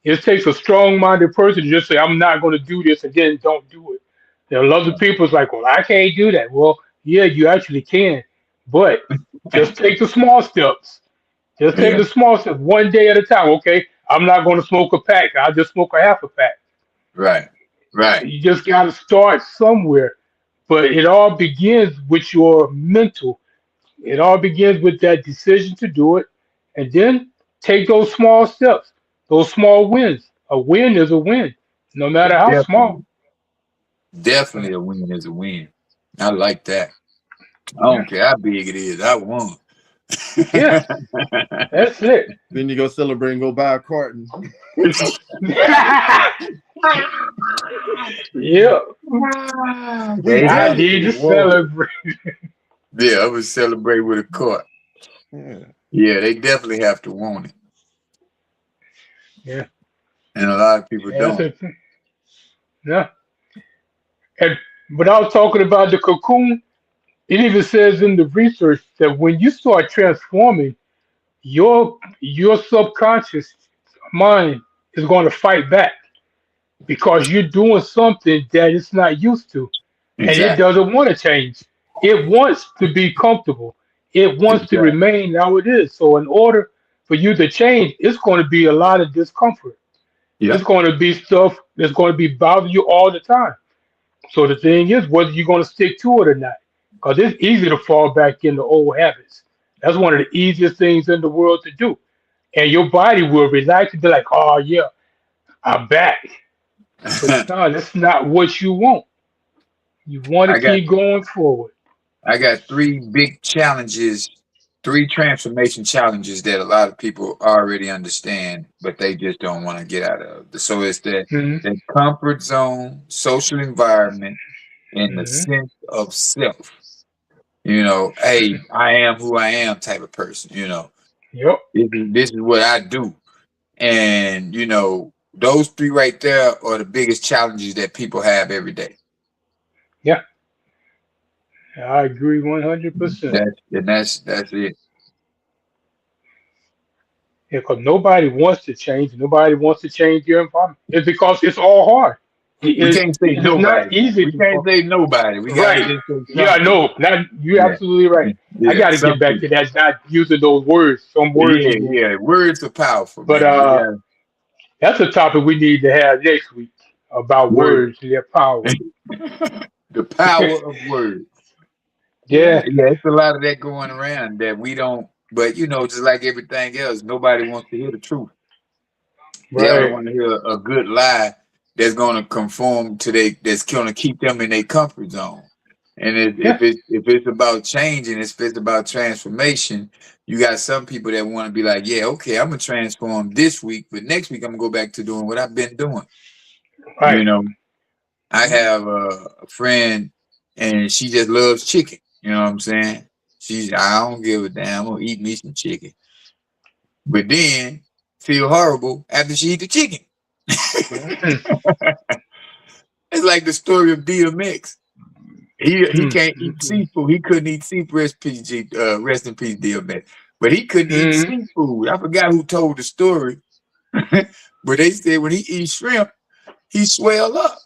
Speaker 1: It takes a strong-minded person to just say, "I'm not going to do this," and then don't do it. There are other people it's like, "Well, I can't do that." Well, yeah, you actually can, but just take the small steps. Just take
Speaker 2: Yeah.
Speaker 1: the small steps, one day at a time. Okay, I'm not going to smoke a pack. I'll just smoke a half a pack.
Speaker 2: Right. Right.
Speaker 1: You just got to start somewhere. But it all begins with your mental. It all begins with that decision to do it, and then take those small steps, those small wins. A win is a win, no matter how small.
Speaker 2: Definitely. Definitely a win is a win. I like that. I
Speaker 1: Yeah,
Speaker 2: don't care how big it is. I won.
Speaker 1: Yeah, that's it.
Speaker 3: Then you go celebrate and go buy a carton.
Speaker 1: Yeah,
Speaker 3: We
Speaker 2: They
Speaker 1: I
Speaker 2: have
Speaker 1: need
Speaker 2: to
Speaker 1: to
Speaker 3: definitely.
Speaker 2: want it.
Speaker 1: celebrate.
Speaker 2: Yeah, I would celebrate with a court.
Speaker 3: Yeah.
Speaker 2: Yeah, they definitely have to want it.
Speaker 1: Yeah,
Speaker 2: And a lot of people
Speaker 1: that's
Speaker 2: don't.
Speaker 1: it. Yeah, and but I was talking about the cocoon. It even says in the research that when you start transforming, your subconscious mind is going to fight back because you're doing something that it's not used to, and it
Speaker 2: Exactly.
Speaker 1: doesn't want to change. It wants to be comfortable. It wants to
Speaker 2: Exactly.
Speaker 1: remain how it is. So in order for you to change, it's going to be a lot of discomfort. It's
Speaker 2: Yep.
Speaker 1: going to be stuff that's going to be bothering you all the time. So the thing is, whether you're going to stick to it or not, because it's easy to fall back into old habits. That's one of the easiest things in the world to do, and your body will relax and be like, "Oh yeah, I'm back." But no, that's not what you want. You want to
Speaker 2: I got
Speaker 1: keep going forward.
Speaker 2: I got three big challenges, three transformation challenges that a lot of people already understand, but they just don't want to get out of. So it's
Speaker 1: Hmm.
Speaker 2: the comfort zone, social environment, and the
Speaker 1: Hmm.
Speaker 2: sense of self. Hey, I am who I am type of person.
Speaker 1: Yep.
Speaker 2: This is what I do. And those three right there are the biggest challenges that people have every day.
Speaker 1: Yeah, I agree 100%.
Speaker 2: That's it.
Speaker 1: Yeah, because nobody wants to change. Nobody wants to change your environment. It's because it's all hard.
Speaker 2: We can't say
Speaker 1: It's
Speaker 2: nobody
Speaker 1: not
Speaker 2: though.
Speaker 1: easy
Speaker 2: We
Speaker 1: to.
Speaker 2: can't say nobody. We gotta
Speaker 1: Right.
Speaker 2: just say
Speaker 1: Yeah,
Speaker 2: some
Speaker 1: I
Speaker 2: people.
Speaker 1: know. Not you're
Speaker 2: Yeah,
Speaker 1: absolutely right. I
Speaker 2: yeah,
Speaker 1: got to get
Speaker 2: some
Speaker 1: back
Speaker 2: people.
Speaker 1: to that. Not using those words, some words
Speaker 2: Yeah,
Speaker 1: again.
Speaker 2: yeah. Words are powerful,
Speaker 1: But
Speaker 2: man. We got
Speaker 1: that's a topic we need to have next week about
Speaker 2: words.
Speaker 1: words and their power.
Speaker 2: The power of words.
Speaker 1: Yeah.
Speaker 2: Yeah, it's a lot of that going around that we don't. But just like everything else, nobody wants to hear the truth. They don't
Speaker 1: Right.
Speaker 2: want to hear a good lie that's going to conform to that's going to keep them in their comfort zone. And
Speaker 1: Yeah.
Speaker 2: if it's about changing, if it's about transformation, you got some people that want to be like, yeah, okay, I'm gonna transform this week, but next week I'm gonna go back to doing what I've been doing.
Speaker 1: Right.
Speaker 2: You know, I have a friend, and she just loves chicken. You know what I'm saying? I don't give a damn. I'm gonna eat me some chicken, but then feel horrible after she eat the chicken.
Speaker 1: Mm,
Speaker 2: It's like the story of DMX. He
Speaker 1: mm,
Speaker 2: can't eat
Speaker 1: mm,
Speaker 2: seafood. He couldn't eat seafood. Rest in peace, DMX. But he couldn't eat
Speaker 1: mm,
Speaker 2: seafood. I forgot who told the story, but they said when he eats shrimp, he swell up.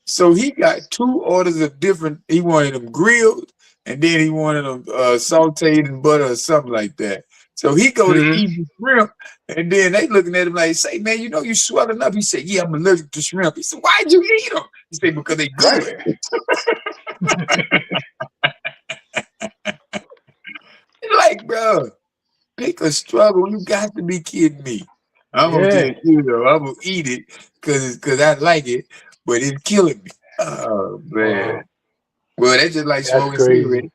Speaker 2: So he got two orders of different. He wanted them grilled, and then he wanted them sauteed in butter or something like that. So he go to
Speaker 1: mm.
Speaker 2: eat the shrimp, and then they looking at him like, "Say, man, you swelling up." He said, "Yeah, I'm allergic to shrimp." He said, "Why'd you eat them?" He said, "Because they good."
Speaker 1: Right.
Speaker 2: Like, bro, pick a struggle. You got to be kidding me. I'm gonna
Speaker 1: Yeah.
Speaker 2: just, I'm gonna eat it because I like it, but it's killing me. Oh man.
Speaker 1: Wow.
Speaker 2: Well, that's just like
Speaker 1: That's
Speaker 2: smoking
Speaker 1: crazy.
Speaker 2: cigarettes.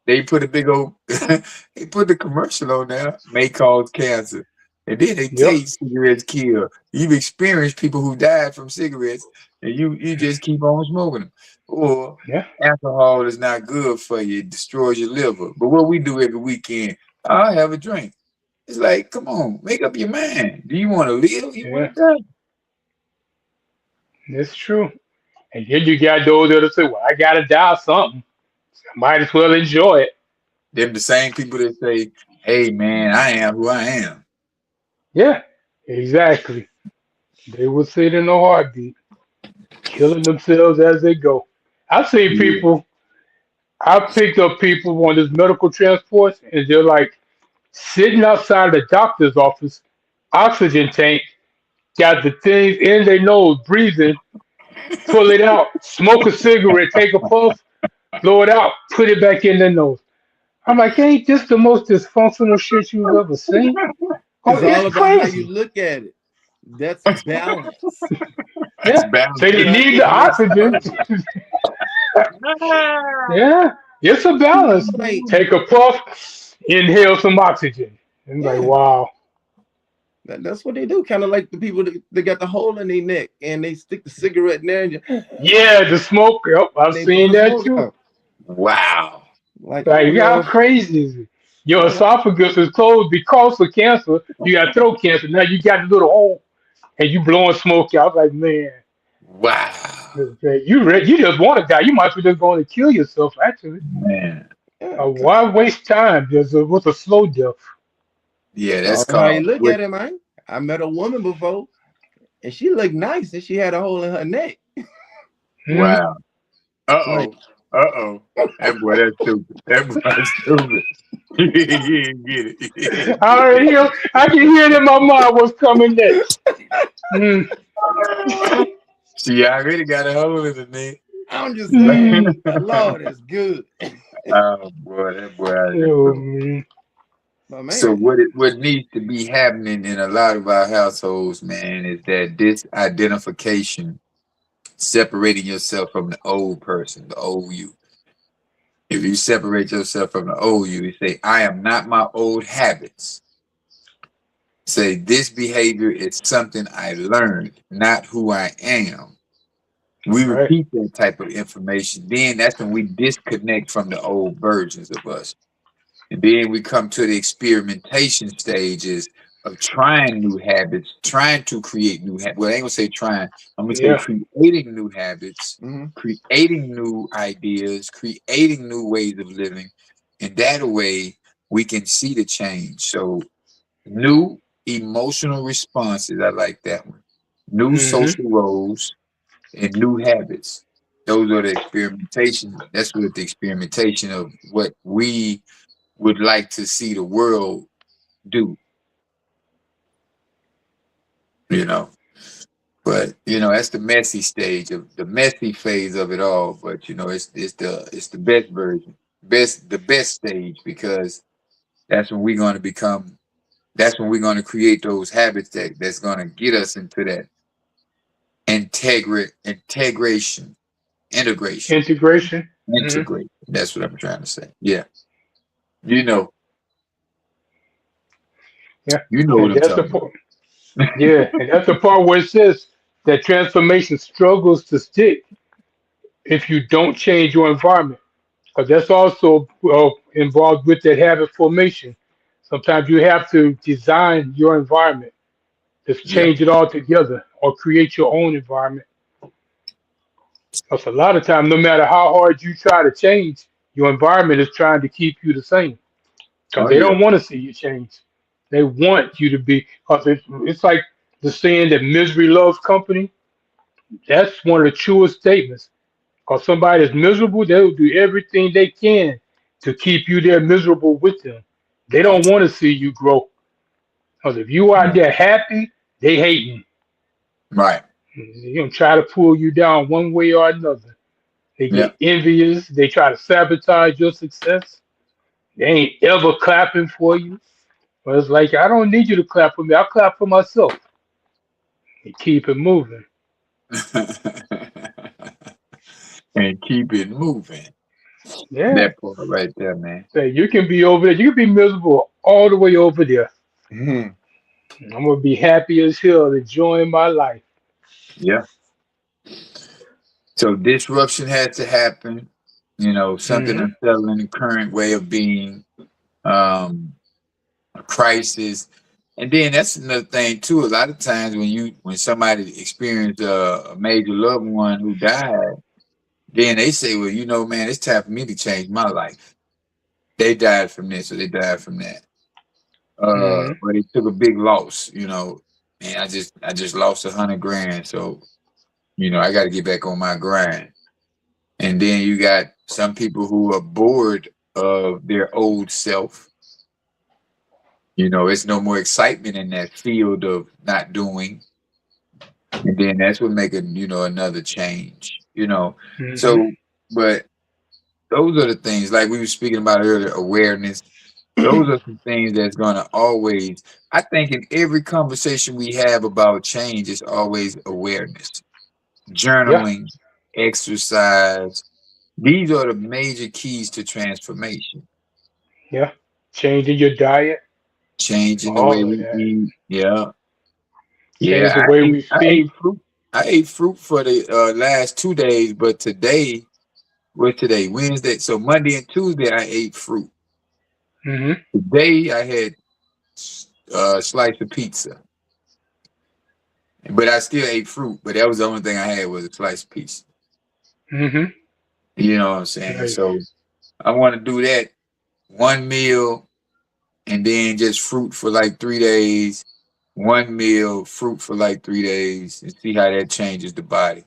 Speaker 2: They put a big old, they put the commercial on there, may cause cancer. And then they tell
Speaker 1: Yep.
Speaker 2: you cigarettes kill. You've experienced people who died from cigarettes, and you just keep on smoking them. Or
Speaker 1: Yeah.
Speaker 2: alcohol is not good for you; it destroys your liver. But what we do every weekend, I have a drink. It's like, come on, make up your mind. Do you want to live? You
Speaker 1: Yeah.
Speaker 2: want to die?
Speaker 1: That's true. And then you got those that'll say, "Well, I gotta die of something. I might as well enjoy it."
Speaker 2: Them the same people that say, "Hey, man, I am who I am."
Speaker 1: Yeah. Exactly. They will sit in a heartbeat, killing themselves as they go. I've seen
Speaker 2: Yeah.
Speaker 1: people. I've picked up people on this medical transport, and they're like sitting outside the doctor's office, oxygen tank, got the things in their nose, breathing, pull it out, smoke a cigarette, take a puff, blow it out, put it back in their nose. I'm like, ain't this the most dysfunctional shit you've ever seen? Oh,
Speaker 3: It's
Speaker 1: it's
Speaker 3: all about how you
Speaker 1: crazy.
Speaker 3: look at it. That's balance.
Speaker 2: That's
Speaker 1: Yeah. So
Speaker 2: balance.
Speaker 1: they
Speaker 3: Trying to
Speaker 1: need
Speaker 3: get
Speaker 1: the
Speaker 3: the next
Speaker 1: oxygen.
Speaker 3: person.
Speaker 1: Yeah. It's a balance.
Speaker 3: Hey,
Speaker 1: Take a puff. inhale some oxygen. And like,
Speaker 3: Yeah,
Speaker 1: wow.
Speaker 3: that's what they do. Kind of like the people that got the hole in their neck and they stick the cigarette in there and,
Speaker 1: Yeah, the smoke. Yep, I've
Speaker 3: they blow
Speaker 1: seen
Speaker 3: the
Speaker 1: that
Speaker 3: smoke
Speaker 1: too.
Speaker 3: out.
Speaker 2: Wow.
Speaker 3: Like,
Speaker 1: Like,
Speaker 3: oh
Speaker 1: how
Speaker 3: no,
Speaker 1: crazy is it? Your
Speaker 3: no,
Speaker 1: esophagus is closed because of cancer. You got throat cancer. Now you got a little hole and you blowing smoke out. Like, man,
Speaker 2: Wow.
Speaker 1: you just want to die. You might as well just go and kill yourself, actually.
Speaker 2: Man.
Speaker 3: yeah.
Speaker 1: Why waste time just with a slow death?
Speaker 2: Yeah,
Speaker 3: All
Speaker 2: that's
Speaker 3: right, how you
Speaker 2: called
Speaker 3: look
Speaker 2: what?
Speaker 3: at it, man. I met a woman before and she looked nice and she had a hole in her neck.
Speaker 1: Hmm?
Speaker 2: Wow.
Speaker 3: Like,
Speaker 2: Uh-oh. Uh-oh. That boy, that's stupid. That boy, that's stupid. You didn't get it.
Speaker 1: I already hear, I can hear it in my mind what's coming next. Mm,
Speaker 2: She already got a hole in the neck.
Speaker 3: I'm just saying,
Speaker 1: mm.
Speaker 3: Lord, that's good.
Speaker 2: Oh boy, that boy out of
Speaker 1: Oh,
Speaker 2: control.
Speaker 1: man.
Speaker 3: But
Speaker 2: So
Speaker 3: man,
Speaker 2: what needs to be happening in a lot of our households, man, is that this identification, separating yourself from the old person, the old you. If you separate yourself from the old you, you say, I am not my old habits. Say, this behavior is something I learned, not who I am. We
Speaker 1: Right.
Speaker 2: repeat that type of information. Then that's when we disconnect from the old versions of us. And then we come to the experimentation stages of trying new habits, trying to create new habits. Well, I ain't gonna say trying, I'm gonna say
Speaker 1: Yeah.
Speaker 2: creating new habits,
Speaker 3: mhm.
Speaker 2: creating new ideas, creating new ways of living. And that way we can see the change. So new emotional responses, I like that one. New
Speaker 1: Hmm.
Speaker 2: social roles and new habits. Those are the experimentation. That's what the experimentation of what we would like to see the world do, you know. But that's the messy stage of the messy phase of it all. But it's the best version, the best stage because that's when we're going to become. That's when we're going to create those habits that's going to get us into that integration, integration,
Speaker 1: Integration. Hmm.
Speaker 2: integrate. That's what I'm trying to say. Yeah, you know,
Speaker 1: Yeah.
Speaker 2: you know what
Speaker 1: And
Speaker 2: I'm
Speaker 1: that's the
Speaker 2: talking
Speaker 1: part. Yeah. And that's the part where it says that transformation struggles to stick if you don't change your environment. Because that's also involved with that habit formation. Sometimes you have to design your environment, just
Speaker 2: about.
Speaker 1: change it all together, or create your own environment. Because a lot of times, no matter how hard you try to change, your environment is trying to keep you the same. Because
Speaker 2: Oh
Speaker 1: they
Speaker 2: yeah.
Speaker 1: don't want to see you change. They want you to be. Because it's like the saying that misery loves company. That's one of the truest statements. Because somebody is miserable, they'll do everything they can to keep you there miserable with them. They don't want to see you grow. Because if you out there happy, they hating.
Speaker 2: Right.
Speaker 1: They're gonna try to pull you down one way or another. They
Speaker 2: Yeah.
Speaker 1: get envious. They try to sabotage your success. They ain't ever clapping for you. But it's like I don't need you to clap for me. I'll clap for myself and keep it moving.
Speaker 2: And keep it moving.
Speaker 1: Yeah.
Speaker 2: That part right there, man.
Speaker 1: Say you can be over there. You can be miserable all the way over there.
Speaker 3: Mhm.
Speaker 1: I'm gonna be happy as hell, enjoying my life.
Speaker 2: Yeah. So disruption had to happen. Something
Speaker 1: Hmm.
Speaker 2: unsettling in the current way of being, um, a crisis. And then that's another thing too. A lot of times when somebody experienced a major loved one who died, then they say, well, man, it's time for me to change my life. They died from this or they died from that.
Speaker 1: Hmm.
Speaker 2: But it took a big loss, and I just lost 100 grand. So, I got to get back on my grind. And then you got some people who are bored of their old self. It's no more excitement in that field of not doing. And then that's what make another change.
Speaker 1: Hmm.
Speaker 2: So, but those are the things like we were speaking about earlier, awareness. Those are some things that's gonna always. I think in every conversation we have about change, is always awareness,
Speaker 1: Yeah.
Speaker 2: journaling, exercise. These are the major keys to transformation.
Speaker 1: Yeah. changing your diet,
Speaker 2: changing the way
Speaker 1: all of
Speaker 2: we
Speaker 1: that.
Speaker 2: eat. Yeah,
Speaker 1: Change
Speaker 2: yeah.
Speaker 1: the way we
Speaker 2: I
Speaker 1: speak.
Speaker 2: ate fruit. I ate fruit for the last 2 days, but today, what's today? Wednesday. So Monday and Tuesday, I ate fruit.
Speaker 1: Hmm.
Speaker 2: Today, I had a slice of pizza, but I still ate fruit. But that was the only thing I had was a slice of pizza.
Speaker 1: Hmm.
Speaker 2: You know what I'm saying?
Speaker 1: Nice.
Speaker 2: So I want to do that one meal and then just fruit for like 3 days. One meal, fruit for like 3 days, and see how that changes the body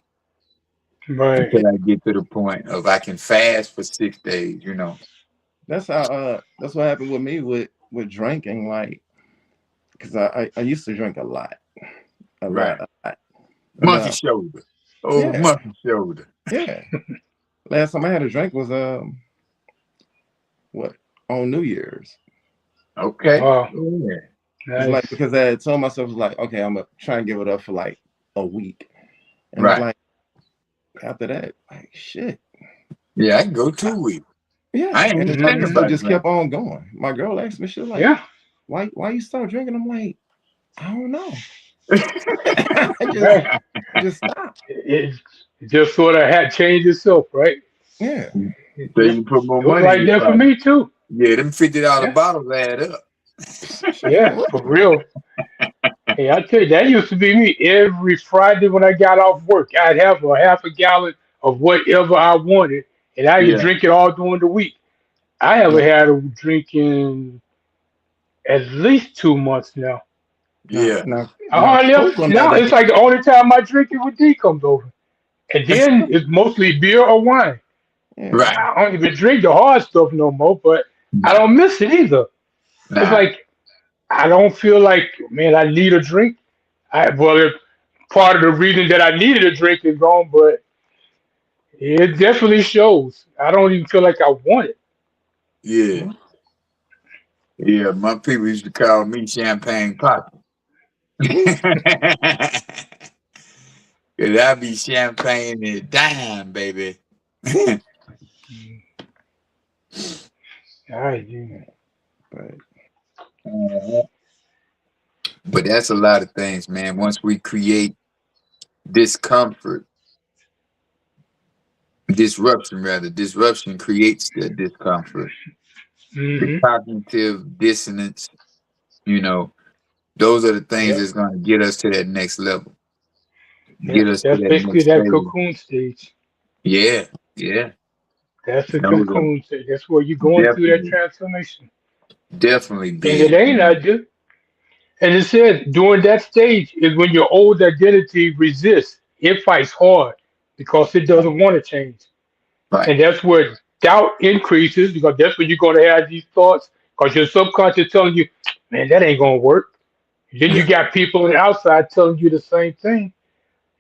Speaker 1: Right.
Speaker 2: until I get to the point of I can fast for 6 days.
Speaker 3: That's how that's what happened with me with drinking, like because I used to drink a lot, a
Speaker 2: Right.
Speaker 3: lot, a lot. And
Speaker 2: Monkey shoulder. Oh,
Speaker 3: yeah,
Speaker 2: monkey shoulder.
Speaker 3: yeah. Last time I had a drink was what, on New Year's.
Speaker 2: Okay.
Speaker 1: Wow.
Speaker 2: Yeah.
Speaker 3: It's like
Speaker 1: Nice.
Speaker 3: because I had told myself like, okay, I'm gonna try and give it up for like a week, and it's
Speaker 2: Right.
Speaker 3: like after that, like shit,
Speaker 2: Yeah, I can go 2 weeks. I
Speaker 3: yeah.
Speaker 2: ain't
Speaker 3: And
Speaker 2: even
Speaker 3: it's like
Speaker 2: thinking
Speaker 3: it still
Speaker 2: about
Speaker 1: Hmm.
Speaker 3: just
Speaker 2: drinking.
Speaker 3: kept on going. My girl asked me, she was like,
Speaker 1: Yeah.
Speaker 3: why you start drinking? I'm like, I don't know. I
Speaker 1: Right.
Speaker 3: just stopped.
Speaker 1: It, it just sort of had changed itself, right?
Speaker 3: Yeah.
Speaker 1: It
Speaker 2: So you
Speaker 1: just
Speaker 2: can put more
Speaker 1: it was
Speaker 2: money in
Speaker 1: like
Speaker 2: your
Speaker 1: that for
Speaker 2: pocket.
Speaker 1: me too.
Speaker 2: Yeah, them $50
Speaker 1: Yeah.
Speaker 2: bottles add up.
Speaker 1: Yeah. For real. Hey, I tell you, that used to be me every Friday when I got off work. I'd have a half a gallon of whatever I wanted, and I could
Speaker 2: Yeah.
Speaker 1: drink it all during the week. I haven't had a drink in at least 2 months now.
Speaker 3: Now,
Speaker 2: Yeah.
Speaker 3: now,
Speaker 1: I
Speaker 3: now,
Speaker 1: hardly ever,
Speaker 3: Coke on the
Speaker 1: now
Speaker 3: other
Speaker 1: it's like the only time I drink it when D comes over. And then it's mostly beer or wine.
Speaker 3: yeah,
Speaker 2: Right.
Speaker 1: I don't even drink the hard stuff no more, but I
Speaker 2: Nah.
Speaker 1: don't miss it either. It's
Speaker 2: Nah.
Speaker 1: like I don't feel like, man, I need a drink. Part of the reason that I needed a drink is gone, but it definitely shows. I don't even feel like I want it.
Speaker 2: Yeah. Yeah. My people used to call me Champagne Poppy. Cause I be champagne and dime, baby.
Speaker 1: All right, yeah.
Speaker 3: but
Speaker 2: Uh-huh. But that's a lot of things, man. Once we create discomfort, disruption creates the discomfort, the
Speaker 1: Mm-hmm.
Speaker 2: cognitive dissonance, you know, those are the things
Speaker 1: Yep.
Speaker 2: that's going to get us to that next level,
Speaker 1: Yeah.
Speaker 2: get us to
Speaker 1: That's
Speaker 2: that
Speaker 1: basically
Speaker 2: next
Speaker 1: that
Speaker 2: phase.
Speaker 1: cocoon stage.
Speaker 2: Yeah, yeah.
Speaker 1: That's the
Speaker 2: Those are
Speaker 1: cocoon stage. That's where you're going through that
Speaker 2: definitely,
Speaker 1: transformation.
Speaker 2: definitely
Speaker 1: And it
Speaker 2: big.
Speaker 1: ain't idea. And it says during that stage is when your old identity resists. It fights hard because it doesn't want to change.
Speaker 2: Right.
Speaker 1: And that's where doubt increases because that's when you're going to have these thoughts because your subconscious telling you, man, that ain't going to work. Then you
Speaker 2: Yeah.
Speaker 1: got people on the outside telling you the same thing.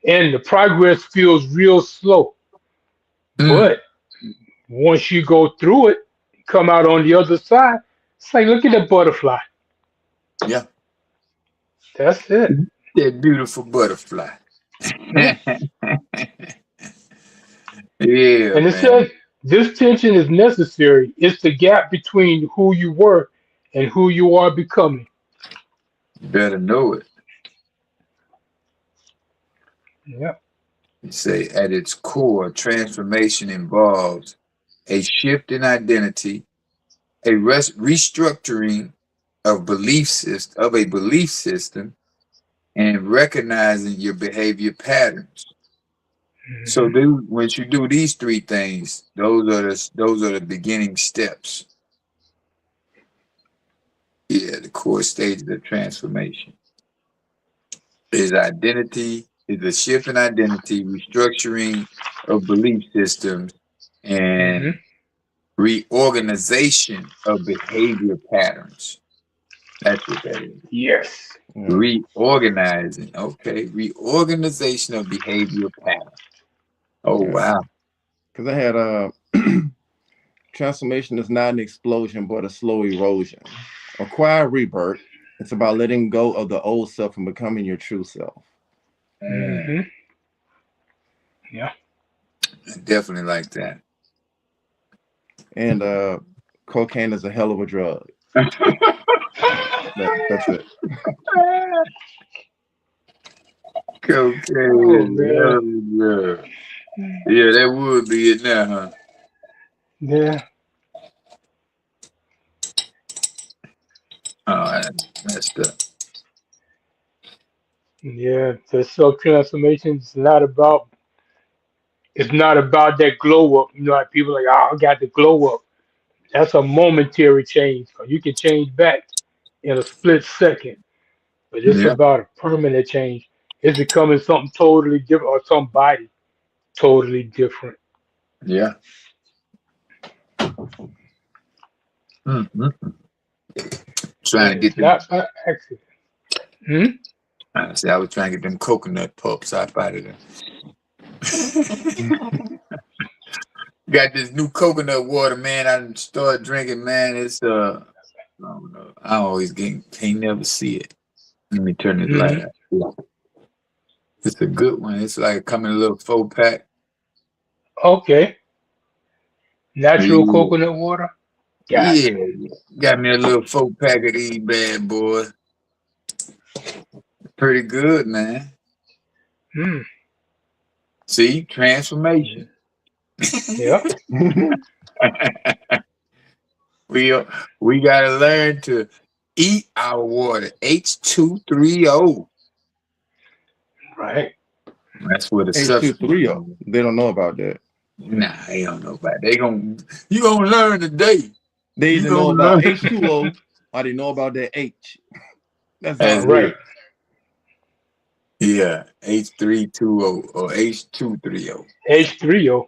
Speaker 1: And the progress feels real slow.
Speaker 2: Mm,
Speaker 1: But once you go through it, come out on the other side, it's like, look at the butterfly.
Speaker 2: yeah.
Speaker 1: That's it.
Speaker 2: That beautiful butterfly.
Speaker 1: Yeah.
Speaker 2: Yeah,
Speaker 1: And it
Speaker 2: man.
Speaker 1: says this tension is necessary. It's the gap between who you were and who you are becoming.
Speaker 2: You better know it.
Speaker 1: Yeah.
Speaker 2: You say at its core, transformation involves a shift in identity, a restructuring of a belief system, and recognizing your behavior patterns. So,
Speaker 1: Hmm.
Speaker 2: once you do these three things, those are the beginning steps. Yeah, the core stages of transformation is identity, is a shift in identity, restructuring of belief systems,
Speaker 1: Hmm.
Speaker 2: and reorganization of behavior patterns. That's what that is.
Speaker 1: Yes.
Speaker 3: yeah,
Speaker 2: Reorganizing. Okay. Reorganization of behavior patterns. Oh,
Speaker 3: yeah.
Speaker 2: wow.
Speaker 3: Because I had transformation is not an explosion, but a slow erosion. A quiet rebirth. It's about letting go of the old self and becoming your true self.
Speaker 2: Mm,
Speaker 1: Hmm. Yeah.
Speaker 2: I definitely like that.
Speaker 3: And cocaine is a hell of a drug. That's it.
Speaker 2: Cocaine
Speaker 1: Oh
Speaker 2: is
Speaker 1: man.
Speaker 2: hell yeah. Yeah, that would be it now, huh?
Speaker 1: Yeah.
Speaker 2: Oh, that's messed up.
Speaker 1: Yeah. The self transformation is not about. It's not about that glow up. You know, like people like, oh, I got the glow up. That's a momentary change. You can change back in a split second, but it's
Speaker 2: Yeah,
Speaker 1: about a permanent change. It's becoming something totally different or somebody totally different.
Speaker 2: yeah. Mm-hmm. Trying
Speaker 1: And
Speaker 2: to
Speaker 1: it's
Speaker 2: get them.
Speaker 1: not by accident. Hmm?
Speaker 2: I said I was trying to get them coconut pups out of there. Got this new coconut water, man. I started drinking, man. It's I don't know. I always can't never see it. Let me turn this light
Speaker 1: Hmm.
Speaker 2: out. Yeah. It's a good one. It's like coming in a little 4-pack.
Speaker 1: Okay. Natural
Speaker 2: Yeah.
Speaker 1: coconut water.
Speaker 2: Yeah.
Speaker 1: Gotcha.
Speaker 2: Got me a little 4-pack of these bad boys. Pretty good, man.
Speaker 1: Hmm.
Speaker 2: See? Transformation.
Speaker 1: Yeah.
Speaker 2: we we gotta learn to eat our water. H230.
Speaker 1: Right.
Speaker 2: That's what a substance
Speaker 3: H230.
Speaker 2: is.
Speaker 3: They don't know about that.
Speaker 2: Nah, they don't know about it. You gonna learn today.
Speaker 3: They
Speaker 2: You
Speaker 3: either know
Speaker 2: gonna
Speaker 3: about
Speaker 2: learn.
Speaker 3: H2O or they know about that H. That's
Speaker 2: That's
Speaker 3: it.
Speaker 1: Right.
Speaker 2: it. Yeah. H320 or H230.
Speaker 1: H3O.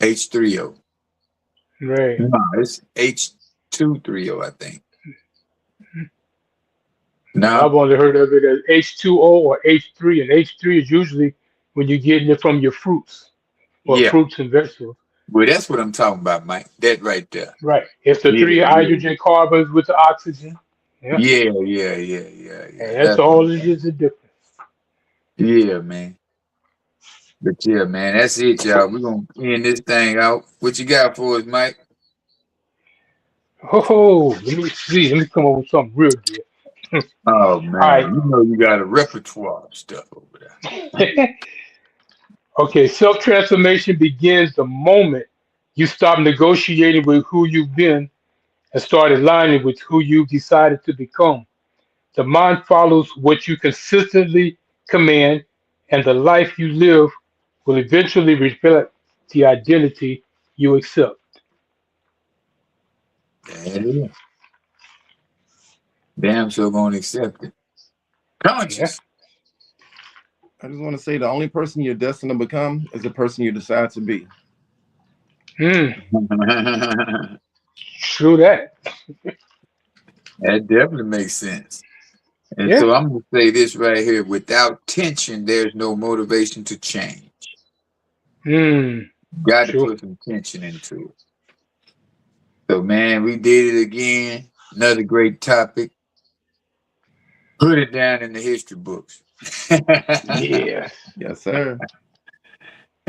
Speaker 2: H30.
Speaker 1: Right.
Speaker 2: No, it's H230, I think.
Speaker 1: Yeah, I've
Speaker 2: No.
Speaker 1: only heard of it as H2O or H3, and H3 is usually when you're getting it from your fruits or
Speaker 2: Yeah.
Speaker 1: fruits and vegetables.
Speaker 2: Well, that's what I'm talking about, Mike. That right there.
Speaker 1: Right. It's the
Speaker 2: Yeah,
Speaker 1: three
Speaker 2: yeah.
Speaker 1: hydrogen carbons with the oxygen. Yeah.
Speaker 2: Yeah, yeah, yeah, yeah, yeah.
Speaker 1: And that's
Speaker 2: That's what I'm
Speaker 1: all it
Speaker 2: talking
Speaker 1: is a difference.
Speaker 2: about. Yeah, man. But yeah, man, that's it, y'all. We're gonna end this thing out. What you got for us, Mike?
Speaker 1: Oh, let me see. Let me come up with something real good.
Speaker 2: Oh
Speaker 1: All right.
Speaker 2: man, you know you got a repertoire of stuff over there.
Speaker 1: Okay, self transformation begins the moment you stop negotiating with who you've been and start aligning with who you've decided to become. The mind follows what you consistently command, and the life you live will eventually reflect the identity you accept.
Speaker 2: That is. Damn sure gonna accept it.
Speaker 1: Yeah.
Speaker 2: Conscious.
Speaker 3: I just want to say the only person you're destined to become is the person you decide to be.
Speaker 1: Hmm.
Speaker 2: That
Speaker 1: True that.
Speaker 2: definitely makes sense. And
Speaker 1: Yeah.
Speaker 2: so I'm gonna say this right here: without tension, there's no motivation to change.
Speaker 1: Hmm.
Speaker 2: Got to
Speaker 1: True.
Speaker 2: put some tension into it. So, man, we did it again. Another great topic. Put it down in the history books.
Speaker 1: Yeah.
Speaker 3: Yes, sir.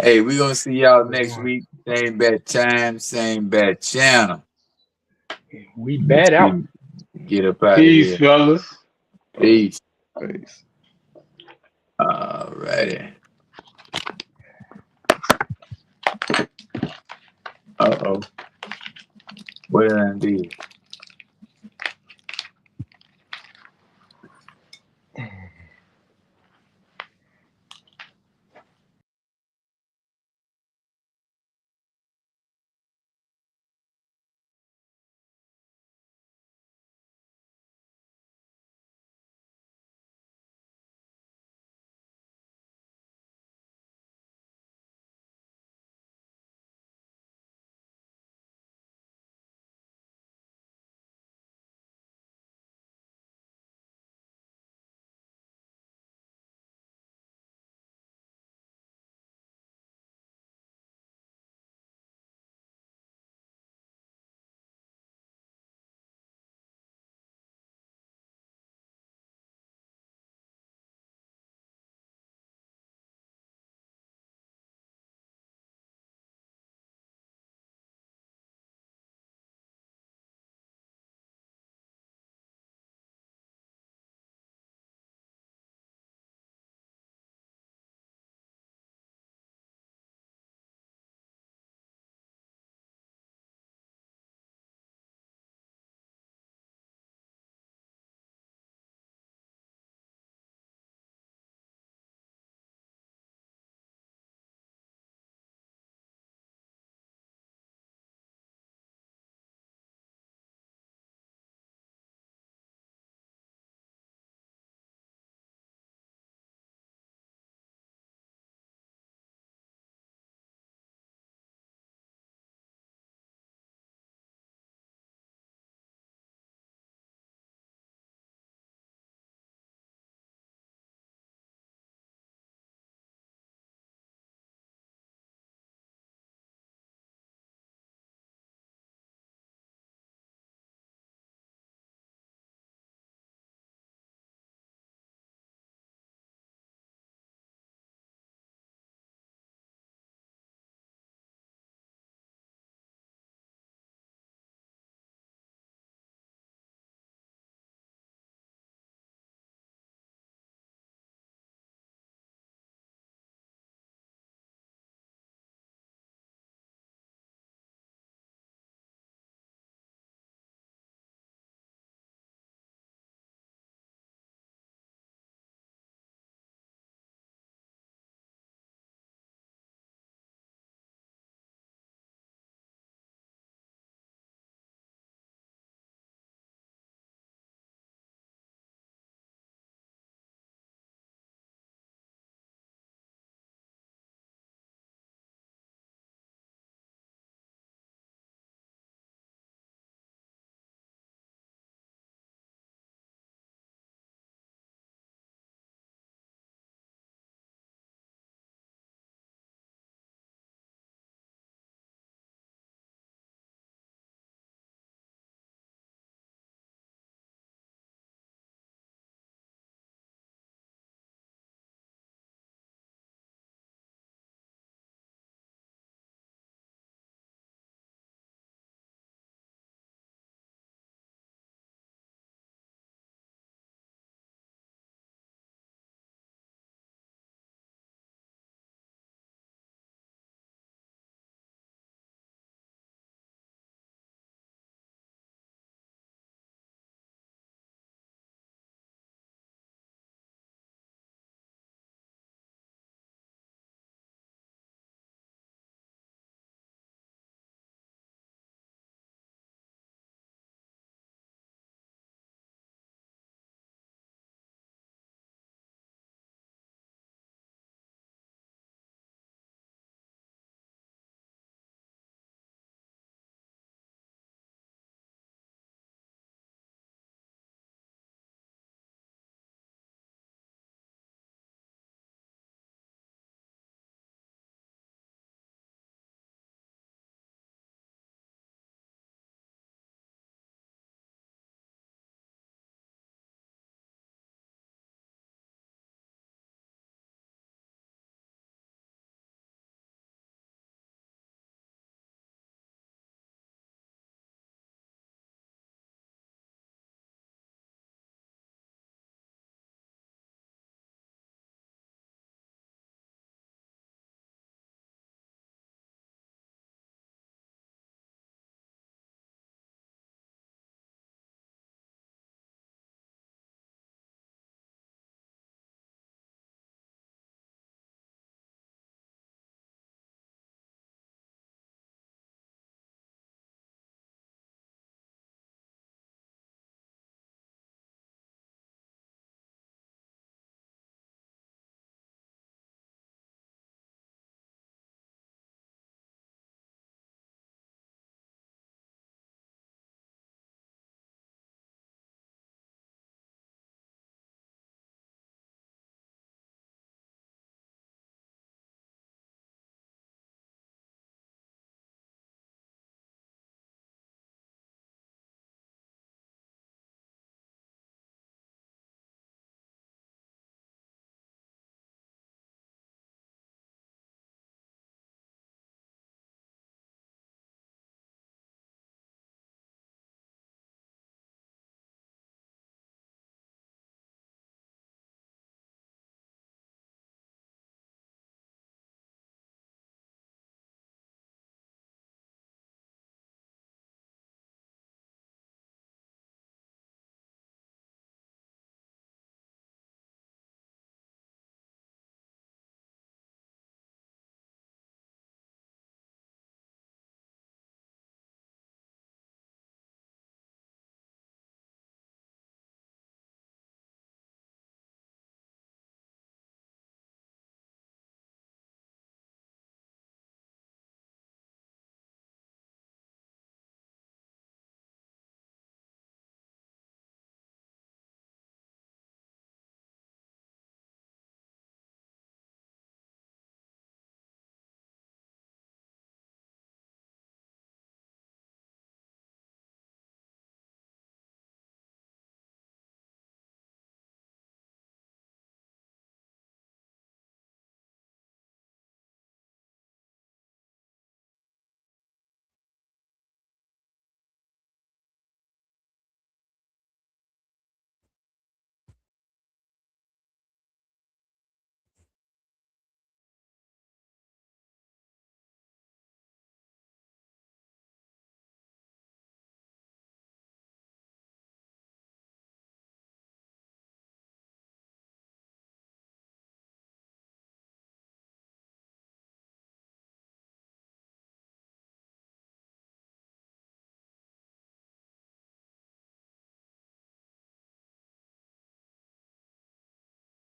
Speaker 2: Hey, we're going to see y'all next week. Same bad time, same bad channel.
Speaker 1: We
Speaker 2: Let's
Speaker 1: bad out.
Speaker 2: see. Get up out of
Speaker 1: Peace,
Speaker 2: here.
Speaker 1: fellas.
Speaker 2: Peace.
Speaker 3: Peace.
Speaker 2: All righty. Uh-oh. What did I do?